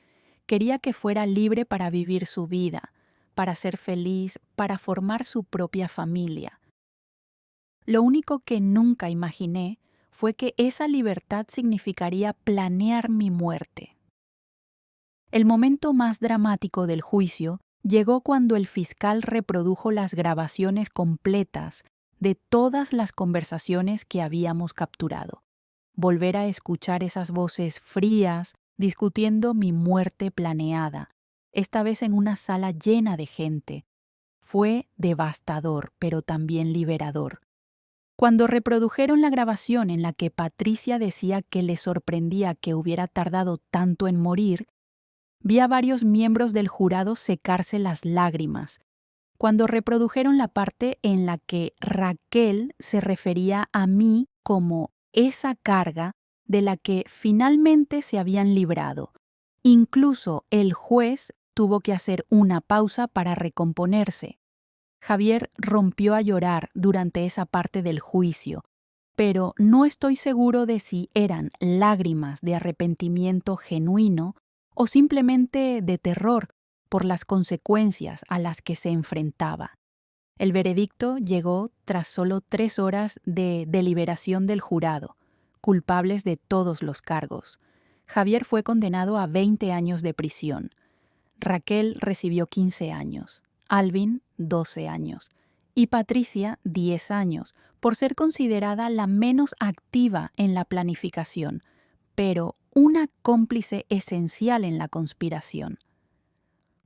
Quería que fuera libre para vivir su vida, para ser feliz, para formar su propia familia. Lo único que nunca imaginé fue que esa libertad significaría planear mi muerte. El momento más dramático del juicio llegó cuando el fiscal reprodujo las grabaciones completas de todas las conversaciones que habíamos capturado. Volver a escuchar esas voces frías discutiendo mi muerte planeada, esta vez en una sala llena de gente, fue devastador, pero también liberador. Cuando reprodujeron la grabación en la que Patricia decía que le sorprendía que hubiera tardado tanto en morir, vi a varios miembros del jurado secarse las lágrimas. Cuando reprodujeron la parte en la que Raquel se refería a mí como esa carga de la que finalmente se habían librado. Incluso el juez tuvo que hacer una pausa para recomponerse. Javier rompió a llorar durante esa parte del juicio, pero no estoy seguro de si eran lágrimas de arrepentimiento genuino o simplemente de terror por las consecuencias a las que se enfrentaba. El veredicto llegó tras solo 3 horas de deliberación del jurado, culpables de todos los cargos. Javier fue condenado a 20 años de prisión. Raquel recibió 15 años, Alvin 12 años y Patricia 10 años, por ser considerada la menos activa en la planificación, pero una cómplice esencial en la conspiración.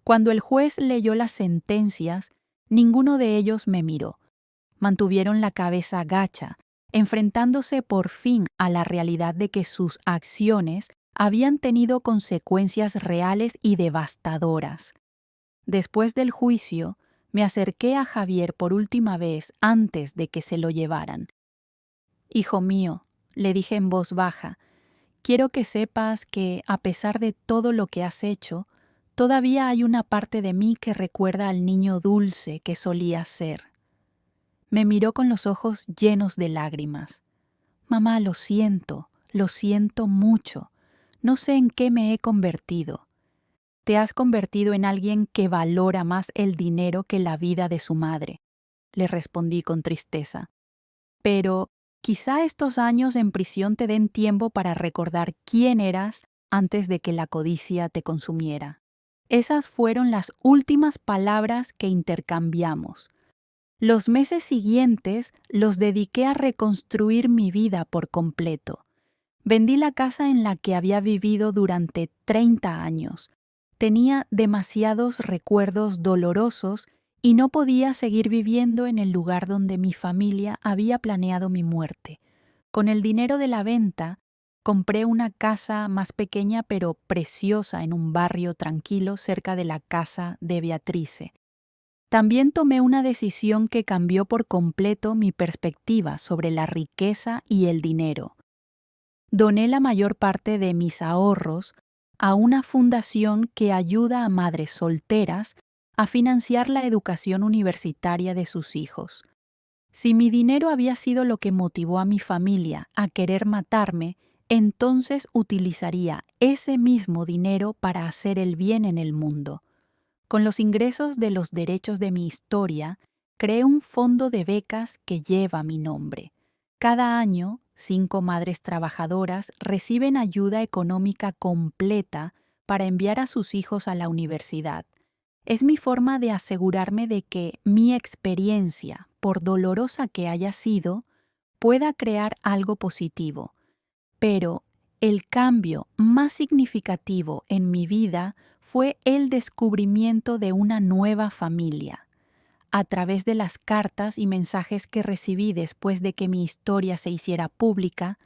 Cuando el juez leyó las sentencias, ninguno de ellos me miró. Mantuvieron la cabeza gacha, enfrentándose por fin a la realidad de que sus acciones habían tenido consecuencias reales y devastadoras. Después del juicio, Me acerqué a Javier por última vez antes de que se lo llevaran. Hijo mío, le dije en voz baja, quiero que sepas que, a pesar de todo lo que has hecho, todavía hay una parte de mí que recuerda al niño dulce que solías ser. Me miró con los ojos llenos de lágrimas. Mamá, lo siento mucho. No sé en qué me he convertido. Te has convertido en alguien que valora más el dinero que la vida de su madre, le respondí con tristeza. Pero quizá estos años en prisión te den tiempo para recordar quién eras antes de que la codicia te consumiera. Esas fueron las últimas palabras que intercambiamos. Los meses siguientes los dediqué a reconstruir mi vida por completo. Vendí la casa en la que había vivido durante 30 años. Tenía demasiados recuerdos dolorosos y no podía seguir viviendo en el lugar donde mi familia había planeado mi muerte. Con el dinero de la venta, compré una casa más pequeña pero preciosa en un barrio tranquilo cerca de la casa de Beatrice. También tomé una decisión que cambió por completo mi perspectiva sobre la riqueza y el dinero. Doné la mayor parte de mis ahorros a una fundación que ayuda a madres solteras a financiar la educación universitaria de sus hijos. Si mi dinero había sido lo que motivó a mi familia a querer matarme, entonces utilizaría ese mismo dinero para hacer el bien en el mundo. Con los ingresos de los derechos de mi historia, creé un fondo de becas que lleva mi nombre. Cada año, 5 madres trabajadoras reciben ayuda económica completa para enviar a sus hijos a la universidad. Es mi forma de asegurarme de que mi experiencia, por dolorosa que haya sido, pueda crear algo positivo. Pero el cambio más significativo en mi vida fue el descubrimiento de una nueva familia. A través de las cartas y mensajes que recibí después de que mi historia se hiciera pública,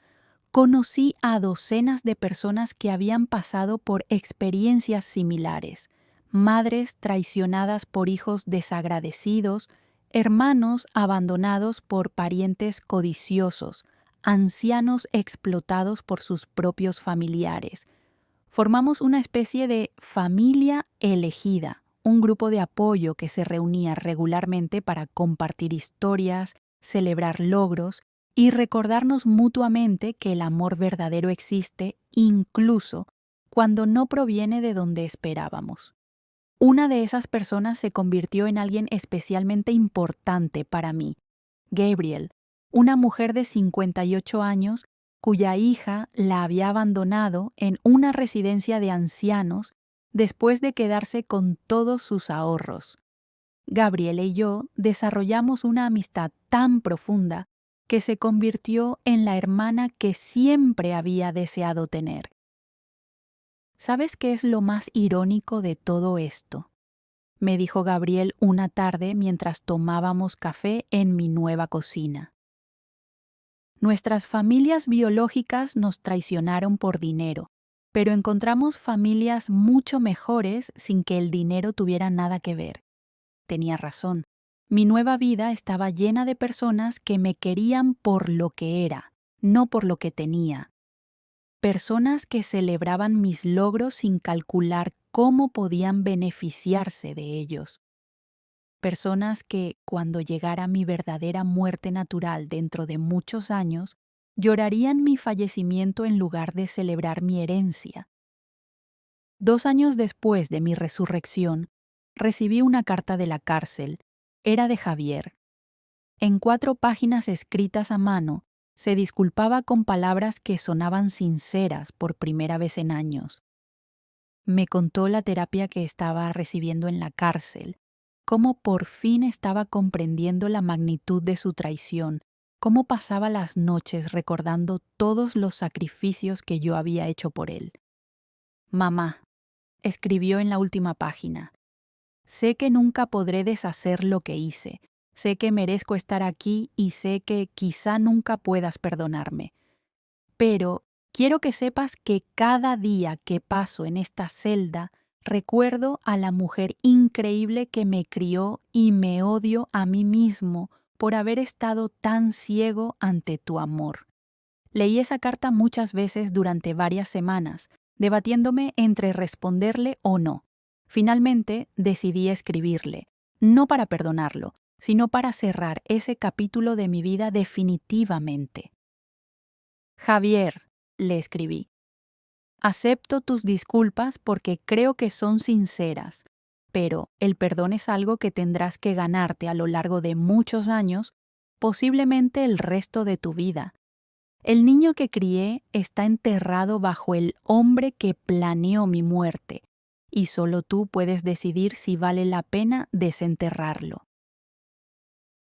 conocí a docenas de personas que habían pasado por experiencias similares: madres traicionadas por hijos desagradecidos, hermanos abandonados por parientes codiciosos, ancianos explotados por sus propios familiares. Formamos una especie de familia elegida, un grupo de apoyo que se reunía regularmente para compartir historias, celebrar logros y recordarnos mutuamente que el amor verdadero existe incluso cuando no proviene de donde esperábamos. Una de esas personas se convirtió en alguien especialmente importante para mí: Gabriel, una mujer de 58 años cuya hija la había abandonado en una residencia de ancianos después de quedarse con todos sus ahorros. Gabriel y yo desarrollamos una amistad tan profunda que se convirtió en la hermana que siempre había deseado tener. ¿Sabes qué es lo más irónico de todo esto?, me dijo Gabriel una tarde mientras tomábamos café en mi nueva cocina. Nuestras familias biológicas nos traicionaron por dinero, pero encontramos familias mucho mejores sin que el dinero tuviera nada que ver. Tenía razón. Mi nueva vida estaba llena de personas que me querían por lo que era, no por lo que tenía. Personas que celebraban mis logros sin calcular cómo podían beneficiarse de ellos. Personas que, cuando llegara mi verdadera muerte natural dentro de muchos años, llorarían mi fallecimiento en lugar de celebrar mi herencia. 2 años después de mi resurrección, recibí una carta de la cárcel. Era de Javier. En 4 páginas escritas a mano, se disculpaba con palabras que sonaban sinceras por primera vez en años. Me contó la terapia que estaba recibiendo en la cárcel, cómo por fin estaba comprendiendo la magnitud de su traición, cómo pasaba las noches recordando todos los sacrificios que yo había hecho por él. Mamá, escribió en la última página, sé que nunca podré deshacer lo que hice, sé que merezco estar aquí y sé que quizá nunca puedas perdonarme. Pero quiero que sepas que cada día que paso en esta celda Recuerdo a la mujer increíble que me crió y me odio a mí mismo por haber estado tan ciego ante tu amor. Leí esa carta muchas veces durante varias semanas, debatiéndome entre responderle o no. Finalmente decidí escribirle, no para perdonarlo, sino para cerrar ese capítulo de mi vida definitivamente. Javier, le escribí, acepto tus disculpas porque creo que son sinceras, pero el perdón es algo que tendrás que ganarte a lo largo de muchos años, posiblemente el resto de tu vida. El niño que crié está enterrado bajo el hombre que planeó mi muerte, y solo tú puedes decidir si vale la pena desenterrarlo.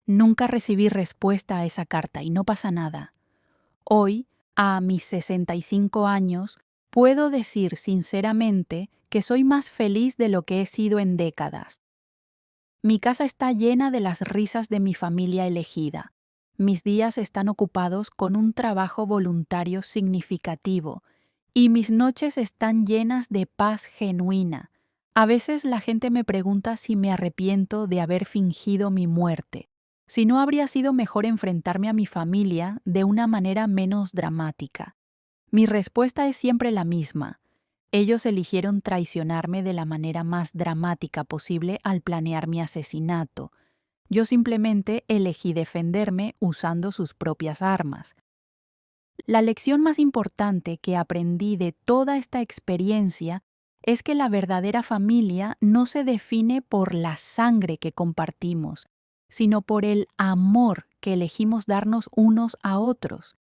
Nunca recibí respuesta a esa carta y no pasa nada. Hoy, a mis 65 años, puedo decir sinceramente que soy más feliz de lo que he sido en décadas. Mi casa está llena de las risas de mi familia elegida. Mis días están ocupados con un trabajo voluntario significativo y mis noches están llenas de paz genuina. A veces la gente me pregunta si me arrepiento de haber fingido mi muerte, si no habría sido mejor enfrentarme a mi familia de una manera menos dramática. Mi respuesta es siempre la misma. Ellos eligieron traicionarme de la manera más dramática posible al planear mi asesinato. Yo simplemente elegí defenderme usando sus propias armas. La lección más importante que aprendí de toda esta experiencia es que la verdadera familia no se define por la sangre que compartimos, sino por el amor que elegimos darnos unos a otros.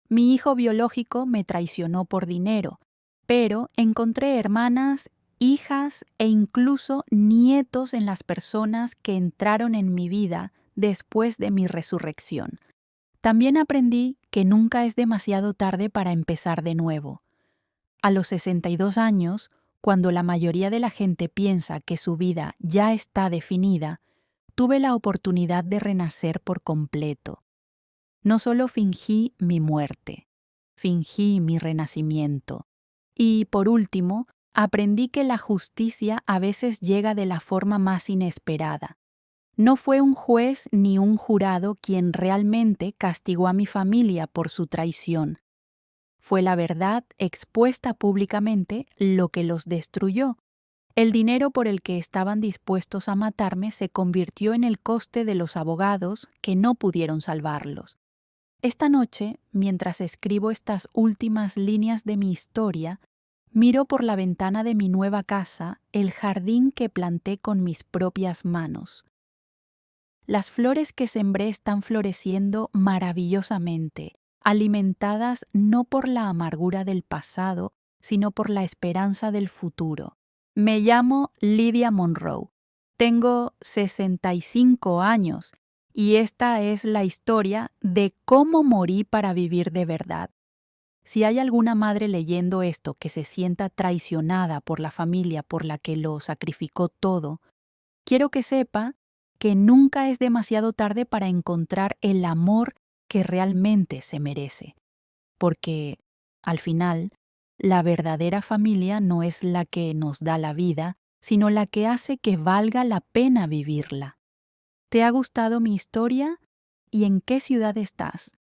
Mi hijo biológico me traicionó por dinero, pero encontré hermanas, hijas e incluso nietos en las personas que entraron en mi vida después de mi resurrección. También aprendí que nunca es demasiado tarde para empezar de nuevo. A los 62 años, cuando la mayoría de la gente piensa que su vida ya está definida, tuve la oportunidad de renacer por completo. No solo fingí mi muerte, fingí mi renacimiento. Y, por último, aprendí que la justicia a veces llega de la forma más inesperada. No fue un juez ni un jurado quien realmente castigó a mi familia por su traición. Fue la verdad expuesta públicamente lo que los destruyó. El dinero por el que estaban dispuestos a matarme se convirtió en el coste de los abogados que no pudieron salvarlos. Esta noche, mientras escribo estas últimas líneas de mi historia, miro por la ventana de mi nueva casa el jardín que planté con mis propias manos. Las flores que sembré están floreciendo maravillosamente, alimentadas no por la amargura del pasado, sino por la esperanza del futuro. Me llamo Lydia Monroe. Tengo 65 años y esta es la historia de cómo morí para vivir de verdad. Si hay alguna madre leyendo esto que se sienta traicionada por la familia por la que lo sacrificó todo, quiero que sepa que nunca es demasiado tarde para encontrar el amor que realmente se merece. Porque, al final, la verdadera familia no es la que nos da la vida, sino la que hace que valga la pena vivirla. ¿Te ha gustado mi historia? ¿Y en qué ciudad estás?